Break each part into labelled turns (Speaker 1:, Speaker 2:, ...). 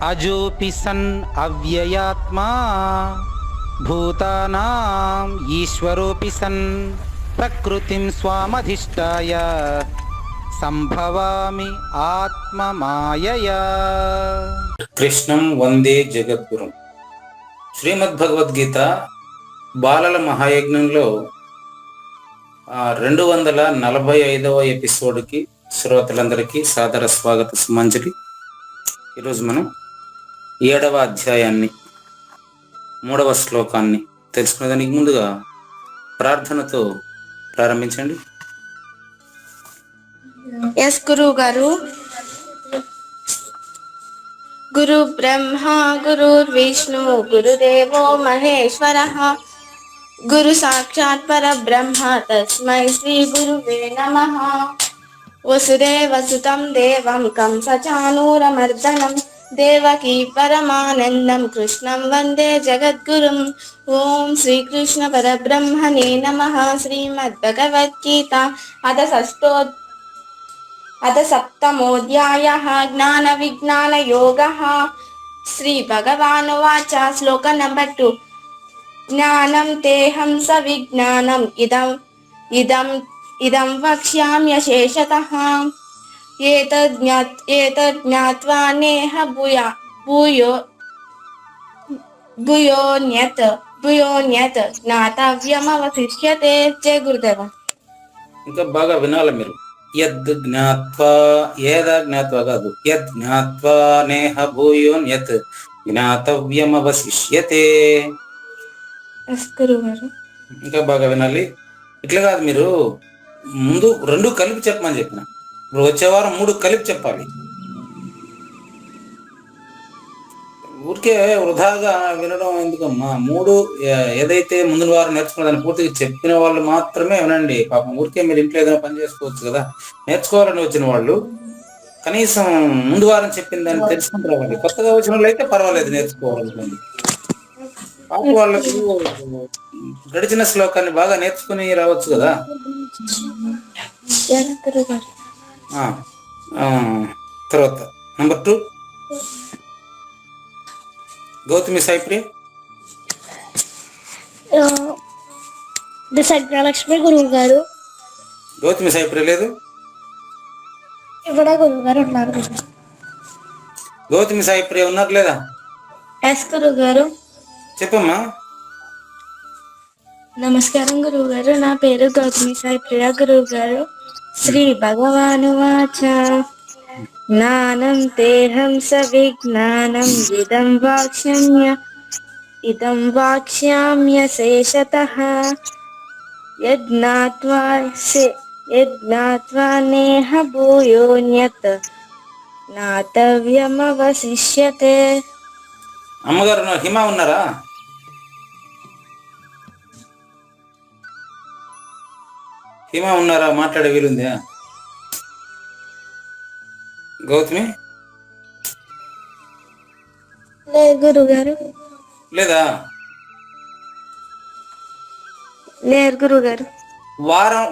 Speaker 1: అజోపి sun అవ్యయాత్మా భూతానాం ఈశ్వరోపి sun ప్రకృతిం స్వామధిష్టాయ సంభవామి ఆత్మమాయయా. కృష్ణం వందే జగద్గురుం. శ్రీమద్భగవద్గీత బాలల మహాయజ్ఞంలో 245వ ఎపిసోడ్కి శ్రోతలందరికీ సాదర స్వాగత సుమంజలి. ఈరోజు మనం 7వ అధ్యాయాన్ని 3వ శ్లోకాన్ని తెలుసుకునేదానికి ముందుగా ప్రార్థనతో ప్రారంభించండి.
Speaker 2: ఎస్ గురువు గారు. గురు బ్రహ్మ గురుర్ విష్ణు గురుదేవో మహేశ్వర గురు సాక్షాత్ పరబ్రహ్మ తస్మై శ్రీ గురువే నమః. వసుదేవసుతం దేవం కంసచానూరమర్దనం దేవకీ పరమానందం కృష్ణం వందే జగద్గురుం. ఓం శ్రీకృష్ణ పరబ్రహ్మణే నమః. శ్రీమద్భగవద్గీత అథ సప్తమోऽధ్యాయः జ్ఞాన విజ్ఞాన యోగः. శ్రీ భగవానువాచ. శ్లోక నంబర్ 2. జ్ఞానం తేహం సవిజ్ఞానం ఇదం వక్ష్యామ్యశేషతః ఏతద్ జ్ఞాత్వా నేహ భూయోన్యత్ జ్ఞాతవ్యమవశిష్యతే. జయ గురుదేవ.
Speaker 1: ఇంకా బాగా వినాలి మీరు. యద్ జ్ఞాత్వా ఏద జ్ఞాత్వా కాదు, యద్ జ్ఞాత్వా నేహ భూయోన్యత్ జ్ఞాతవ్యమవశిష్యతే. ఇంకా బాగా వినాలి. ఇట్లా కాదు, మీరు ముందు 2 కలిపి చెప్పమని చెప్పిన. ఇప్పుడు వచ్చే వారం 3 కలిపి చెప్పాలి. ఊరికే వృధాగా వినడం ఎందుకమ్మా? 3 ఏదైతే ముందు వారం నేర్చుకున్న దాన్ని పూర్తిగా చెప్పిన వాళ్ళు మాత్రమే వినండి. పాపం ఊరికే మీరు ఇంట్లో ఏదైనా పని చేసుకోవచ్చు కదా. నేర్చుకోవాలని వచ్చిన వాళ్ళు కనీసం ముందు వారం చెప్పిన దాన్ని తెలుసుకుంటూ రావాలి. కొత్తగా వచ్చిన వాళ్ళు అయితే పర్వాలేదు, నేర్చుకోవాలనుకోండి. పాప వాళ్ళకు గడిచిన శ్లోకాన్ని బాగా నేర్చుకుని రావచ్చు కదా. తర్వాత నంబర్ 2 గౌతమి సాయిప్రియ.
Speaker 2: లక్ష్మి గురువు గారు.
Speaker 1: గౌతమి సాయిప్రియ లేదు.
Speaker 2: ఇక్కడ గురువు గారు ఉన్నారు.
Speaker 1: గౌతమి సాయిప్రియ ఉన్నారు లేదా?
Speaker 2: ఎస్ గురువు గారు.
Speaker 1: చెప్పమ్మా.
Speaker 2: నమస్కారం గురువు గారు. నా పేరు గౌతమి సాయిప్రియ గురువు గారు. శ్రీ భగవానువాచ. జ్ఞానం తేహం సవిజ్ఞానం ఇదం వాక్ష్యామ్యశేషతః యజ్ఞాత్వా నేహ భూయోన్యత్ జ్ఞాతవ్యమవశిష్యతే.
Speaker 1: అమ్మగారు హిమ ఉన్నారా? హిమ ఉన్నారా? మాట్లాడే వీలుందా? గౌతమి
Speaker 2: లేదు గురుగారు.
Speaker 1: లేదా?
Speaker 2: లేరు గురుగారు.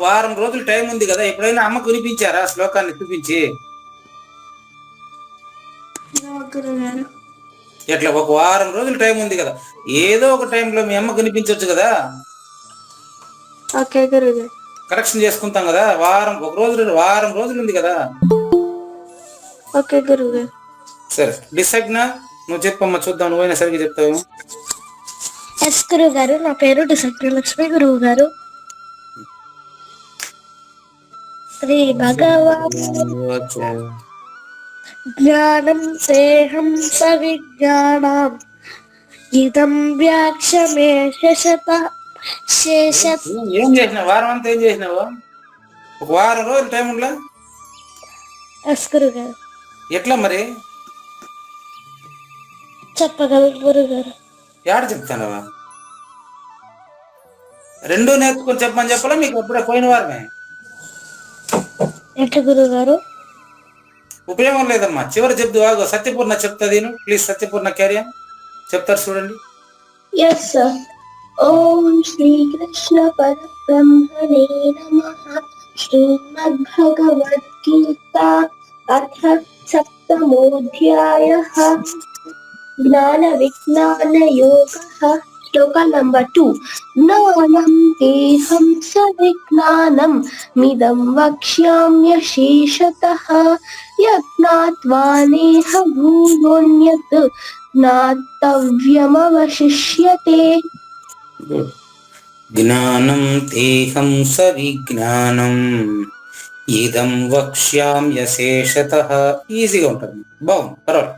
Speaker 1: వారం రోజులు టైం ఉంది కదా. ఎప్పుడైనా అమ్మకు వినిపించారా శ్లోకాన్ని చూపించి?
Speaker 2: గురుగారు.
Speaker 1: ఎట్లా? ఒక వారం రోజులు టైం ఉంది కదా, ఏదో ఒక టైంలో మీ అమ్మకు వినిపించవచ్చు కదా.
Speaker 2: ఓకే గురుగారు.
Speaker 1: కరెక్షన్ చేసుకుంటాం కదా. వారం రోజులు ఉంది కదా.
Speaker 2: ఓకే గురుగారు.
Speaker 1: సరే, డిసగ్నా నువ్వు చెప్పమ్మా, చూద్దాం. నువ్వైనా సరిగ్గా చెప్తావు.
Speaker 2: ఎస్ గురువు గారు. నా పేరు డిసగ్నా లక్ష్మి గురువు గారు. శ్రీ భగవాన్. జ్ఞానం తేహం సవిజ్ఞానం ఇదం వ్యాఖ్యామ్యశేషతః.
Speaker 1: ఏం చేసినావు వారం అంతా? ఏం చేసినావు? ఒక వారం రోజులు టైం ఉందా?
Speaker 2: ఎస్ గురుగారు.
Speaker 1: ఎట్లా మరి
Speaker 2: చెప్పగలరు గురుగారు.
Speaker 1: ఏడ చెప్తానవా? 2 నేర్చుకొని చెప్పమని చెప్పాలా మీకు? అప్పుడే పోయిన వారమే.
Speaker 2: ఎట్లా గురుగారు?
Speaker 1: ఉపయోగం లేదమ్మా. చివరి చెప్దు. సత్యపూర్ణ చెప్తుంది. ప్లీజ్ సత్యపూర్ణ క్యారియర్ చెప్తారు చూడండి.
Speaker 2: Yes sir. ఓం శ్రీకృష్ణ పరబ్రహ్మణే నమః. శ్రీమద్భగవద్గీత అథ సప్తమోऽధ్యాయः జ్ఞాన విజ్ఞాన యోగ. శ్లోక నంబర్ 2. జ్ఞానం దేహం స విజ్ఞానం మిదం వక్ష్యామ్యశేషతః యజ్ఞాత్వా నేహ భూయోన్యత్ జ్ఞాతవ్యమవశిష్యతే.
Speaker 1: గుడ్. జ్ఞానం తేహం స విజ్ఞానం ఇదం వక్ష్యామ్యశేషతః. ఈజీగా ఉంటుంది, బాగుంది, పర్వాలేదు.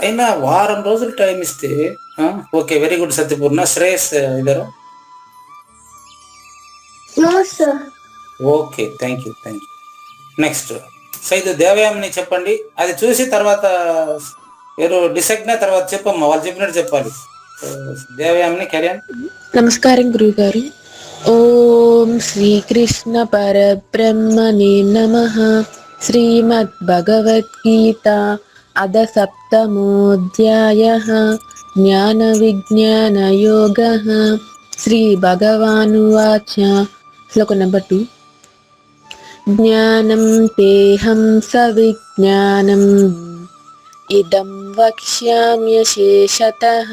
Speaker 1: అయినా వారం రోజులు టైం ఇస్తే okay, very good Satyapurna. Shreyas ఇద్దరు
Speaker 2: no sir.
Speaker 1: Okay, thank you. Next Saidu Devayamini చెప్పండి. అది చూసి తర్వాత మీరు డిసైడ్ అయిన తర్వాత చెప్పమ్మా, వాళ్ళు చెప్పినట్టు చెప్పాలి. దేవయామిని కళ్యాణ్.
Speaker 3: నమస్కారం గురుగారు. ఓం శ్రీకృష్ణ పరబ్రహ్మణే నమః. శ్రీమద్ భగవద్గీత అథ సప్తమోऽధ్యాయః. జ్ఞాన విజ్ఞాన యోగః. శ్రీ భగవానువాచ. శ్లోక నెంబర్ 2. జ్ఞానం తేహం సవిజ్ఞానం ఇదం వక్ష్యామ్యశేషతః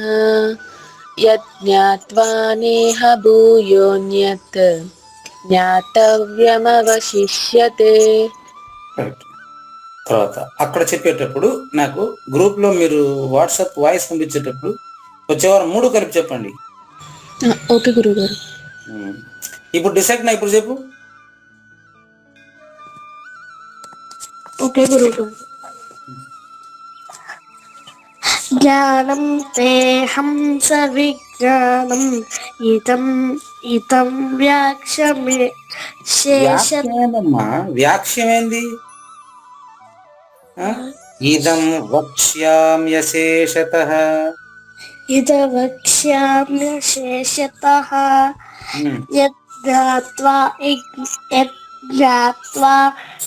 Speaker 3: యజ్ఞాత్వా నేహ భూయోన్యత్ జ్ఞాతవ్యమవశిష్యతే.
Speaker 1: తర్వాత అక్కడ చెప్పేటప్పుడు నాకు గ్రూప్లో మీరు వాట్సాప్ వాయిస్ పంపించేటప్పుడు వచ్చేవారం 3 కలిపి చెప్పండి.
Speaker 3: ఓకే గురుగారు.
Speaker 1: ఇప్పుడు డిసైడ్ నా ఇప్పుడు చెప్పు.
Speaker 2: ఓకే గురుగారు. జ్ఞానం తేహం స విజ్ఞానం ఇదం ఇదం వ్యాఖ్యమే శేష.
Speaker 1: వ్యాఖ్యమేంది? ఇదం వక్ష్యామ్యశేషతః.
Speaker 2: ఇద వక్ష్యామ్యశేషతః యజ్ఞాత్వా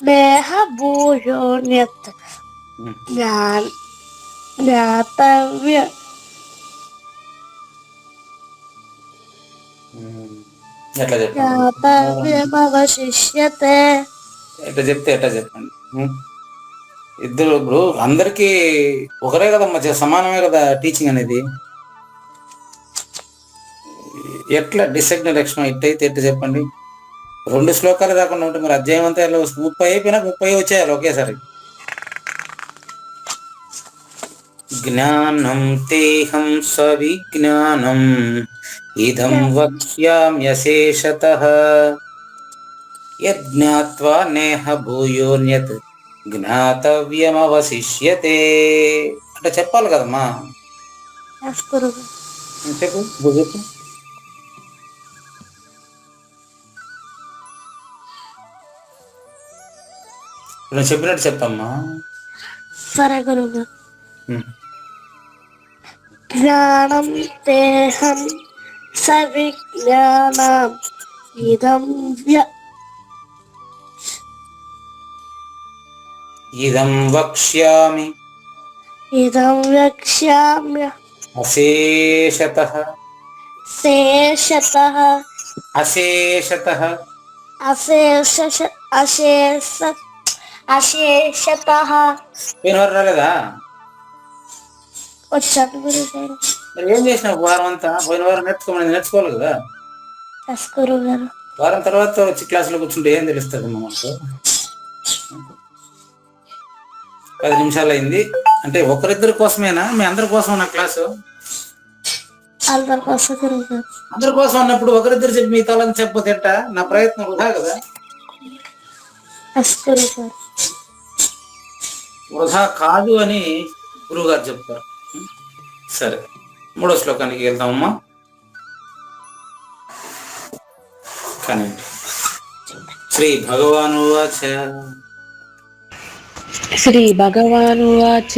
Speaker 2: నేహ భూయోన్యత్ జ్ఞాతవ్య.
Speaker 1: ఎట్లా చెప్పండి,
Speaker 2: జ్ఞాతవ్యమవశిష్యతే.
Speaker 1: ఎట్లా చెప్తే ఎట్లా చెప్పండి. ఇద్దరు ఇప్పుడు అందరికీ ఒకరే కదమ్మా, సమానమే కదా టీచింగ్ అనేది. ఎట్లా డిసైడ్ లక్ష్మణ్ ఇట్టయితే ఎట్లా చెప్పండి. 2 శ్లోకాలు రాకుండా ఉంటే మరి అధ్యాయం అంతా ఎలా వస్తుంది? 30 అయిపోయినా 30 వచ్చేయాలి ఒకేసారి. జ్ఞానం తేహం సవిజ్ఞానం ఇదం వక్ష్యామ్యశేషతః యజ్ఞాత్వా నేహ భూయోన్యత్ జ్ఞాతవ్యమవశిష్యతే. అంటే చెప్పాలి కదమ్మా. చెప్పు చెప్పు. నేను చెప్పినట్టు చెప్పమ్మా.
Speaker 2: సరే గురువు. జ్ఞానం తేహం సవిజ్ఞానం ఇదం
Speaker 1: ఇదం వక్ష్యామి
Speaker 2: వక్ష్యామ్య
Speaker 1: అశేషతః.
Speaker 2: శేషతః
Speaker 1: అశేషతః
Speaker 2: అశేషతః.
Speaker 1: వినవరు రాలేదా?
Speaker 2: వచ్చాను గురువు గారు.
Speaker 1: మరి ఏం చేసినావు వారం అంతా? పోయిన వారం నేర్చుకోవాలి కదా.
Speaker 2: గురువు గారు.
Speaker 1: వారం తర్వాత వచ్చి క్లాసులో కూర్చుంటే ఏం తెలుస్తుంది మనకు? 10 నిమిషాలు అయింది. అంటే ఒకరిద్దరి కోసమేనా, మీ అందరి కోసం నా క్లాసు?
Speaker 2: అందరి కోసం గురువు గారు.
Speaker 1: అందరి కోసం అన్నప్పుడు ఒకరిద్దరు చెప్పి మీ తలని చెప్పపోతే ఎట్టా? నా ప్రయత్నం వృధా కదా.
Speaker 2: గురువు గారు.
Speaker 1: వృధా కాదు అని గురువు గారు చెప్తారు. సరే, 3వ శ్లోకానికి వెళ్తామమ్మా. కానీ శ్రీ భగవానువాచ.
Speaker 3: శ్రీ భగవానువాచ.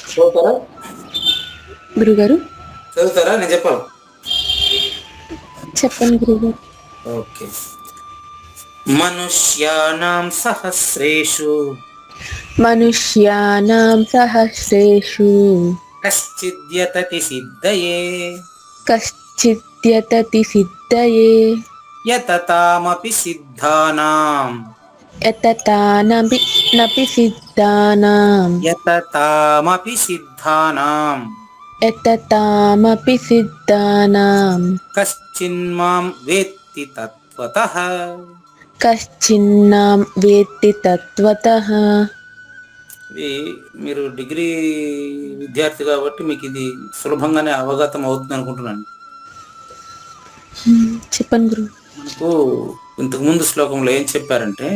Speaker 1: చదువుతారా
Speaker 3: గురుగారు?
Speaker 1: చదువుతారా? నేను చెప్పాలి.
Speaker 3: చెప్పండి గురుగారు.
Speaker 1: ఓకే. మనుష్యానాం సహస్రేషు కశ్చిద్యతతి సిద్ధయే
Speaker 3: కశ్చిద్యతతి సిద్ధయే
Speaker 1: యతతామపి సిద్ధానాం
Speaker 3: యతతానపి నపి సిద్ధానాం
Speaker 1: యతతామపి సిద్ధానాం
Speaker 3: యతతామపి సిద్ధానాం
Speaker 1: కశ్చిన్మాం వేత్తి తత్వతః.
Speaker 3: కశ్చిన్నాం వేత్తి తత్వతః.
Speaker 1: ఇది మీరు డిగ్రీ విద్యార్థి కాబట్టి మీకు ఇది సులభంగానే అవగతం అవుతుంది అనుకుంటున్నాను.
Speaker 3: చెప్పండి గురు.
Speaker 1: మనకు ఇంతకు ముందు శ్లోకంలో ఏం చెప్పారంటే,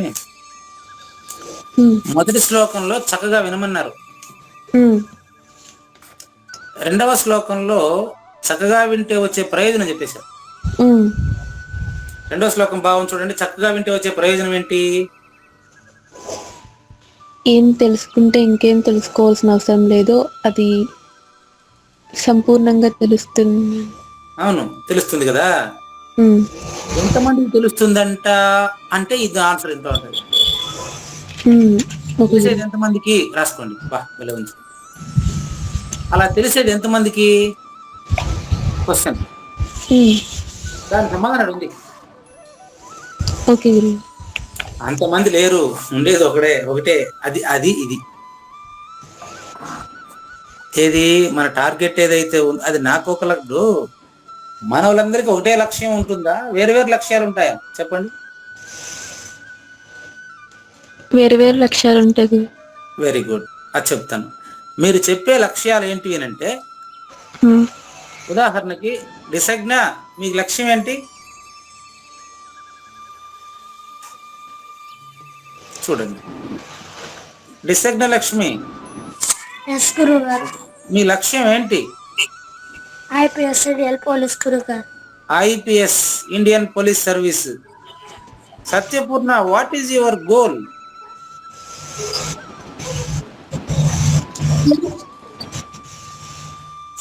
Speaker 3: ఉమ్,
Speaker 1: మొదటి శ్లోకంలో చక్కగా వినమన్నారు,
Speaker 3: ఉమ్,
Speaker 1: రెండవ శ్లోకంలో చక్కగా వింటే వచ్చే ప్రయోజనం చెప్పేశారు.
Speaker 3: ఉమ్.
Speaker 1: రెండవ శ్లోకం భావం చూడండి, చక్కగా వింటే వచ్చే ప్రయోజనం ఏంటి?
Speaker 3: ఏం తెలుసుకుంటే ఇంకేం తెలుసుకోవాల్సిన అవసరం లేదో అది సంపూర్ణంగా తెలుస్తుంది.
Speaker 1: అవును, తెలుస్తుంది కదా.
Speaker 3: ఉమ్,
Speaker 1: ఎంతమందికి తెలుస్తుందంట అంటే ఇది ఆన్సర్ ఎంత ఉంటుంది.
Speaker 3: ఉమ్, ఓకే
Speaker 1: తెలిసేది
Speaker 3: గురు.
Speaker 1: ఎంతమందికి రాసుకోండి. బా భలే ఉంది. అలా తెలిసేది ఎంతమందికి క్వశ్చన్,
Speaker 3: ఉమ్,
Speaker 1: దాని సమాధానం ఉంది.
Speaker 3: ఓకే గురు.
Speaker 1: అంతమంది లేరు, ఉండేది ఒకటే. అది అది ఇది ఏది మన టార్గెట్ ఏదైతే ఉందో అది నాకు ఒక లక్ష్యం. మన వాళ్ళందరికీ ఒకటే లక్ష్యం ఉంటుందా, వేరు వేరు లక్ష్యాలు ఉంటాయా చెప్పండి?
Speaker 3: వేరు వేరు లక్ష్యాలు ఉంటాయి గురు.
Speaker 1: వెరీ గుడ్, అది చెప్తాను. మీరు చెప్పే లక్ష్యాలు ఏంటి అంటే,
Speaker 3: ఉమ్,
Speaker 1: ఉదాహరణకి డిసగ్న మీ లక్ష్యం ఏంటి చూడండి. డిసగ్న లక్ష్మి,
Speaker 2: ఎస్ గురువు గారు.
Speaker 1: మీ లక్ష్యం ఏంటి?
Speaker 2: ఐపీఎస్ఐడిఎల్ పోలీస్ గురువు గారు.
Speaker 1: IPS, Indian Police Service. Satyapurna, what is your goal?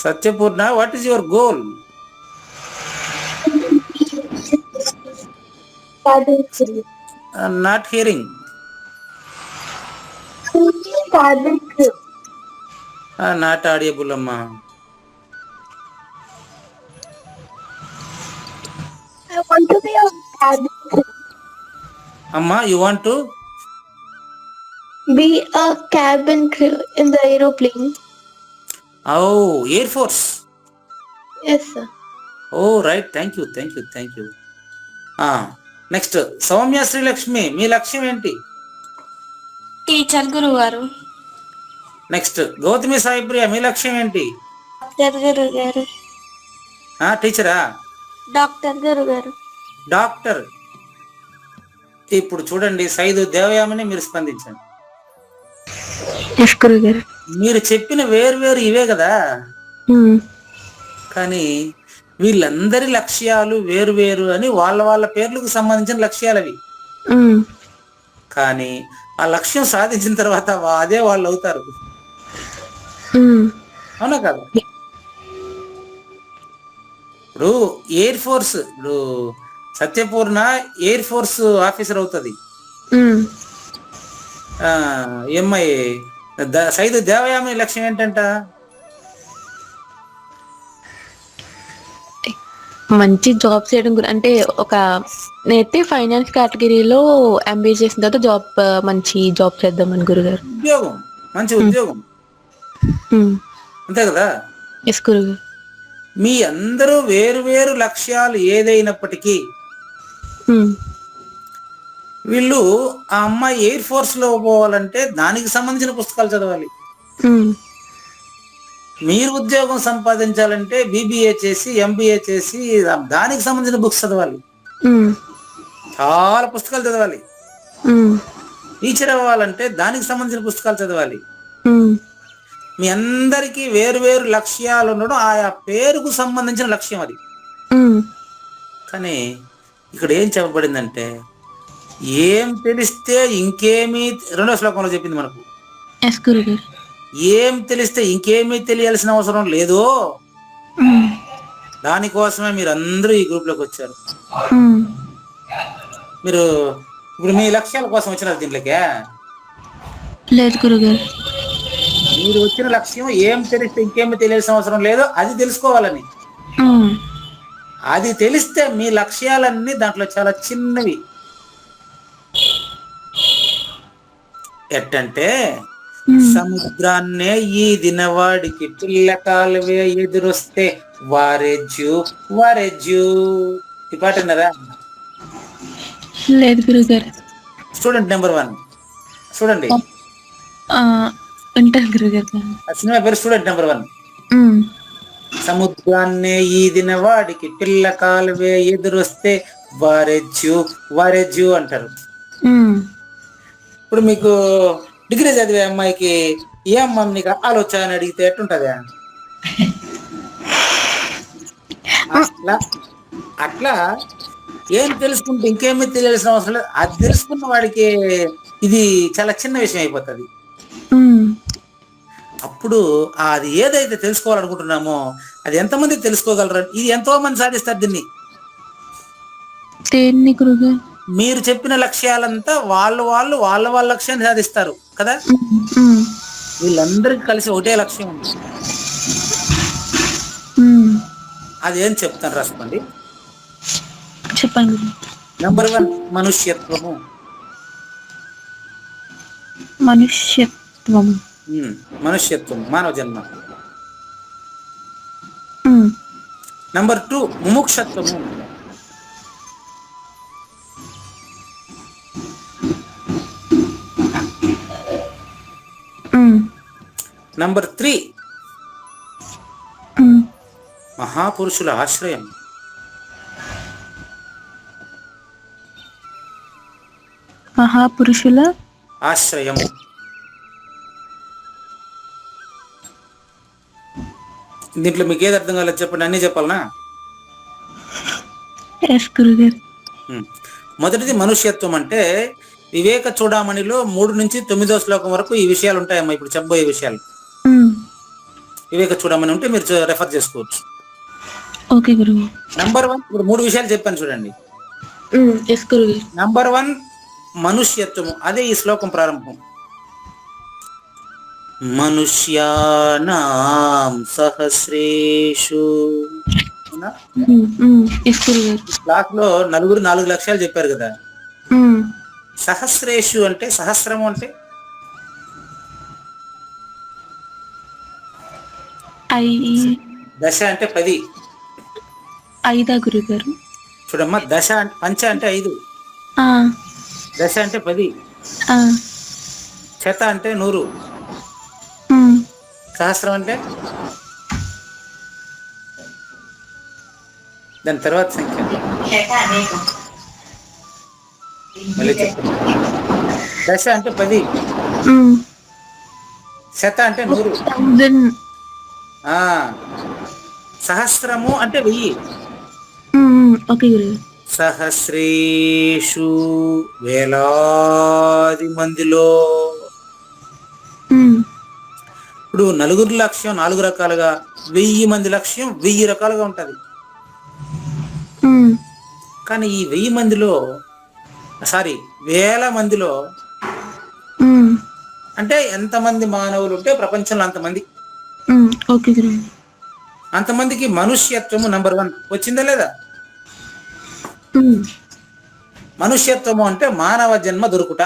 Speaker 1: Satyapurna, what is your goal? Not hearing. Not audible అమ్మా.
Speaker 2: I want to be a cabin crew.
Speaker 1: అమ్మా, you want to
Speaker 2: Be a cabin crew in the aeroplane.
Speaker 1: Air force.
Speaker 2: Yes, sir.
Speaker 1: Oh right, thank you. Next Soumya Srilakshmi, మీ లక్ష్యం ఏంటి?
Speaker 2: Teacher గురువు గారు.
Speaker 1: Next Gautami Saipriya, మీ లక్ష్యం ఏంటి?
Speaker 2: Doctor గురువు గారు.
Speaker 1: టీచరా?
Speaker 2: డాక్టర్ గురువు గారు.
Speaker 1: డాక్టర్. ఇప్పుడు చూడండి, సైదు దేవయామని మీరు స్పందించండి.
Speaker 3: ఎస్ గురువు గారు.
Speaker 1: మీరు చెప్పిన వేరు ఇవే కదా,
Speaker 3: ఉమ్,
Speaker 1: కానీ వీళ్ళందరి లక్ష్యాలు వేరు అని వాళ్ళ పేర్లకు సంబంధించిన లక్ష్యాలు అవి.
Speaker 3: ఉమ్,
Speaker 1: కానీ ఆ లక్ష్యం సాధించిన తర్వాత అదే వాళ్ళు అవుతారు.
Speaker 3: ఉమ్,
Speaker 1: అవునా కదా? ఇప్పుడు ఎయిర్ ఫోర్స్, ఇప్పుడు సత్యపూర్ణ ఎయిర్ ఫోర్స్ ఆఫీసర్ అవుతుంది.
Speaker 3: ఉమ్.
Speaker 1: ఎంఐ సైదు దేవయామి లక్ష్యం ఏంటంట?
Speaker 3: మంచి జాబ్ చేయడం అంటే ఒక నేనైతే ఫైనాన్స్ కేటగిరీలో ఎంబీఏ చేసిన తర్వాత మంచి జాబ్ చేద్దామని గురుగారు.
Speaker 1: ఉద్యోగం, మంచి ఉద్యోగం. అంతే కదా?
Speaker 3: ఎస్ గురుగారు.
Speaker 1: మీ అందరూ వేరు లక్ష్యాలు ఏదైనప్పటికీ వీళ్ళు ఆ అమ్మాయి ఎయిర్ ఫోర్స్ లో పోవాలంటే దానికి సంబంధించిన పుస్తకాలు చదవాలి. మీరు ఉద్యోగం సంపాదించాలంటే బీబీఏ చేసి ఎంబీఏ చేసి దానికి సంబంధించిన బుక్స్ చదవాలి, చాలా పుస్తకాలు చదవాలి. టీచర్ అవ్వాలంటే దానికి సంబంధించిన పుస్తకాలు చదవాలి. మీ అందరికీ వేరు లక్ష్యాలు ఉండడం ఆయా పేరుకు సంబంధించిన లక్ష్యం అది. కానీ ఇక్కడ ఏం చెప్పబడిందంటే, ఏం తెలిస్తే ఇంకేమీ, రెండో శ్లోకంలో చెప్పింది మనకు, ఏం తెలిస్తే ఇంకేమీ తెలియాల్సిన అవసరం లేదు. దానికోసమే మీరు అందరూ ఈ గ్రూప్ లోకి వచ్చారు. మీరు ఇప్పుడు మీ లక్ష్యాల కోసం వచ్చినారు దీంట్లోకే?
Speaker 3: లేదు గురుగారు.
Speaker 1: మీరు వచ్చిన లక్ష్యం ఏం తెలిస్తే ఇంకేమీ తెలియాల్సిన అవసరం లేదు, అది తెలుసుకోవాలని. అది తెలిస్తే మీ లక్ష్యాలన్నీ దాంట్లో చాలా చిన్నవి. ఎట్టంటే సముద్రాన్నే ఈ దినవాడికి పిల్ల కాలువే ఎదురొస్తే వారెజ్జు వారెజ్జు. ఈ పాట విన్నారా?
Speaker 3: లేదు గురుగారు.
Speaker 1: స్టూడెంట్ నెంబర్ 1 చూడండి,
Speaker 3: ఉంటాను గురుగారు.
Speaker 1: ఆ సినిమా పేరు స్టూడెంట్ నెంబర్ 1. సముద్రాన్నే ఈ దినవాడికి పిల్ల కాలువే ఎదురొస్తే వారెజ్జు వారెజ్జు అంటారు. ఇప్పుడు మీకు డిగ్రీ చదివే అమ్మాయికి ఏ అమ్మాయి నీకు ఆలోచన అని అడిగితే ఎట్టుంటది? అట్లా ఏం తెలుసుకుంటే ఇంకేమీ తెలియాల్సిన అవసరం లేదు. అది తెలుసుకున్న వాడికి ఇది చాలా చిన్న విషయం అయిపోతుంది. అప్పుడు అది ఏదైతే తెలుసుకోవాలనుకుంటున్నామో అది ఎంతమంది తెలుసుకోగలరు? ఇది ఎంతో మంది సాధిస్తారు దీన్ని. మీరు చెప్పిన లక్ష్యాలంతా వాళ్ళ లక్ష్యాన్ని సాధిస్తారు కదా. వీళ్ళందరికీ కలిసి ఒకటే లక్ష్యం ఉంది. అదేం చెప్తాను, రాసుకోండి.
Speaker 3: చెప్పండి.
Speaker 1: నెంబర్ 1 మనుష్యత్వము. మనుష్యత్వం, మానవ జన్మ. నెంబర్ 2 ముముక్షత్వము. నెంబర్ 3 మహాపురుషుల ఆశ్రయం.
Speaker 3: మహాపురుషుల
Speaker 1: ఆశ్రయం. దీంట్లో మీకు ఏది అర్థం కాలేదు చెప్పండి, అన్నీ చెప్పాలనా? మొదటిది మనుష్యత్వం అంటే వివేక చూడామణిలో 3 నుంచి 9వ శ్లోకం వరకు ఈ విషయాలు ఉంటాయమ్మా. ఇప్పుడు చెప్పబోయే విషయాలు వివేక చూడమని ఉంటే మీరు రెఫర్ చేసుకోవచ్చు.
Speaker 3: ఓకే గురువు.
Speaker 1: నంబర్ 1 ఇప్పుడు 3 విషయాలు చెప్పాను చూడండి. నంబర్ 1 మనుష్యత్వము, అదే ఈ శ్లోకం ప్రారంభం. మనుష్యానాం సహస్రేషు. క్లాస్ లో 4 లక్ష్యాలు చెప్పారు కదా. సహస్రేషు అంటే సహస్రము అంటే దశ అంటే 10.
Speaker 3: 5 గురుగారు.
Speaker 1: చూడమ్మా, దశ పంచ అంటే 5, దశ అంటే 10, శత అంటే 100, సహస్రం అంటే దాని తర్వాత సంఖ్య. మళ్ళీ చెప్తున్నా, దశ అంటే 10, శత అంటే 100, సహస్రము అంటే 1000. సహస్రేషు వేలాది మందిలో. ఇప్పుడు 4 లక్ష్యం 4 రకాలుగా, 1000 మంది లక్ష్యం 1000 రకాలుగా ఉంటది. కానీ ఈ 1000 మందిలో, వేల మందిలో అంటే ఎంతమంది మానవులు ఉంటే ప్రపంచంలో అంతమంది. అంతమందికి మనుష్యత్వము నంబర్ 1 వచ్చిందా లేదా? మనుష్యత్వము అంటే మానవ జన్మ దొరుకుట.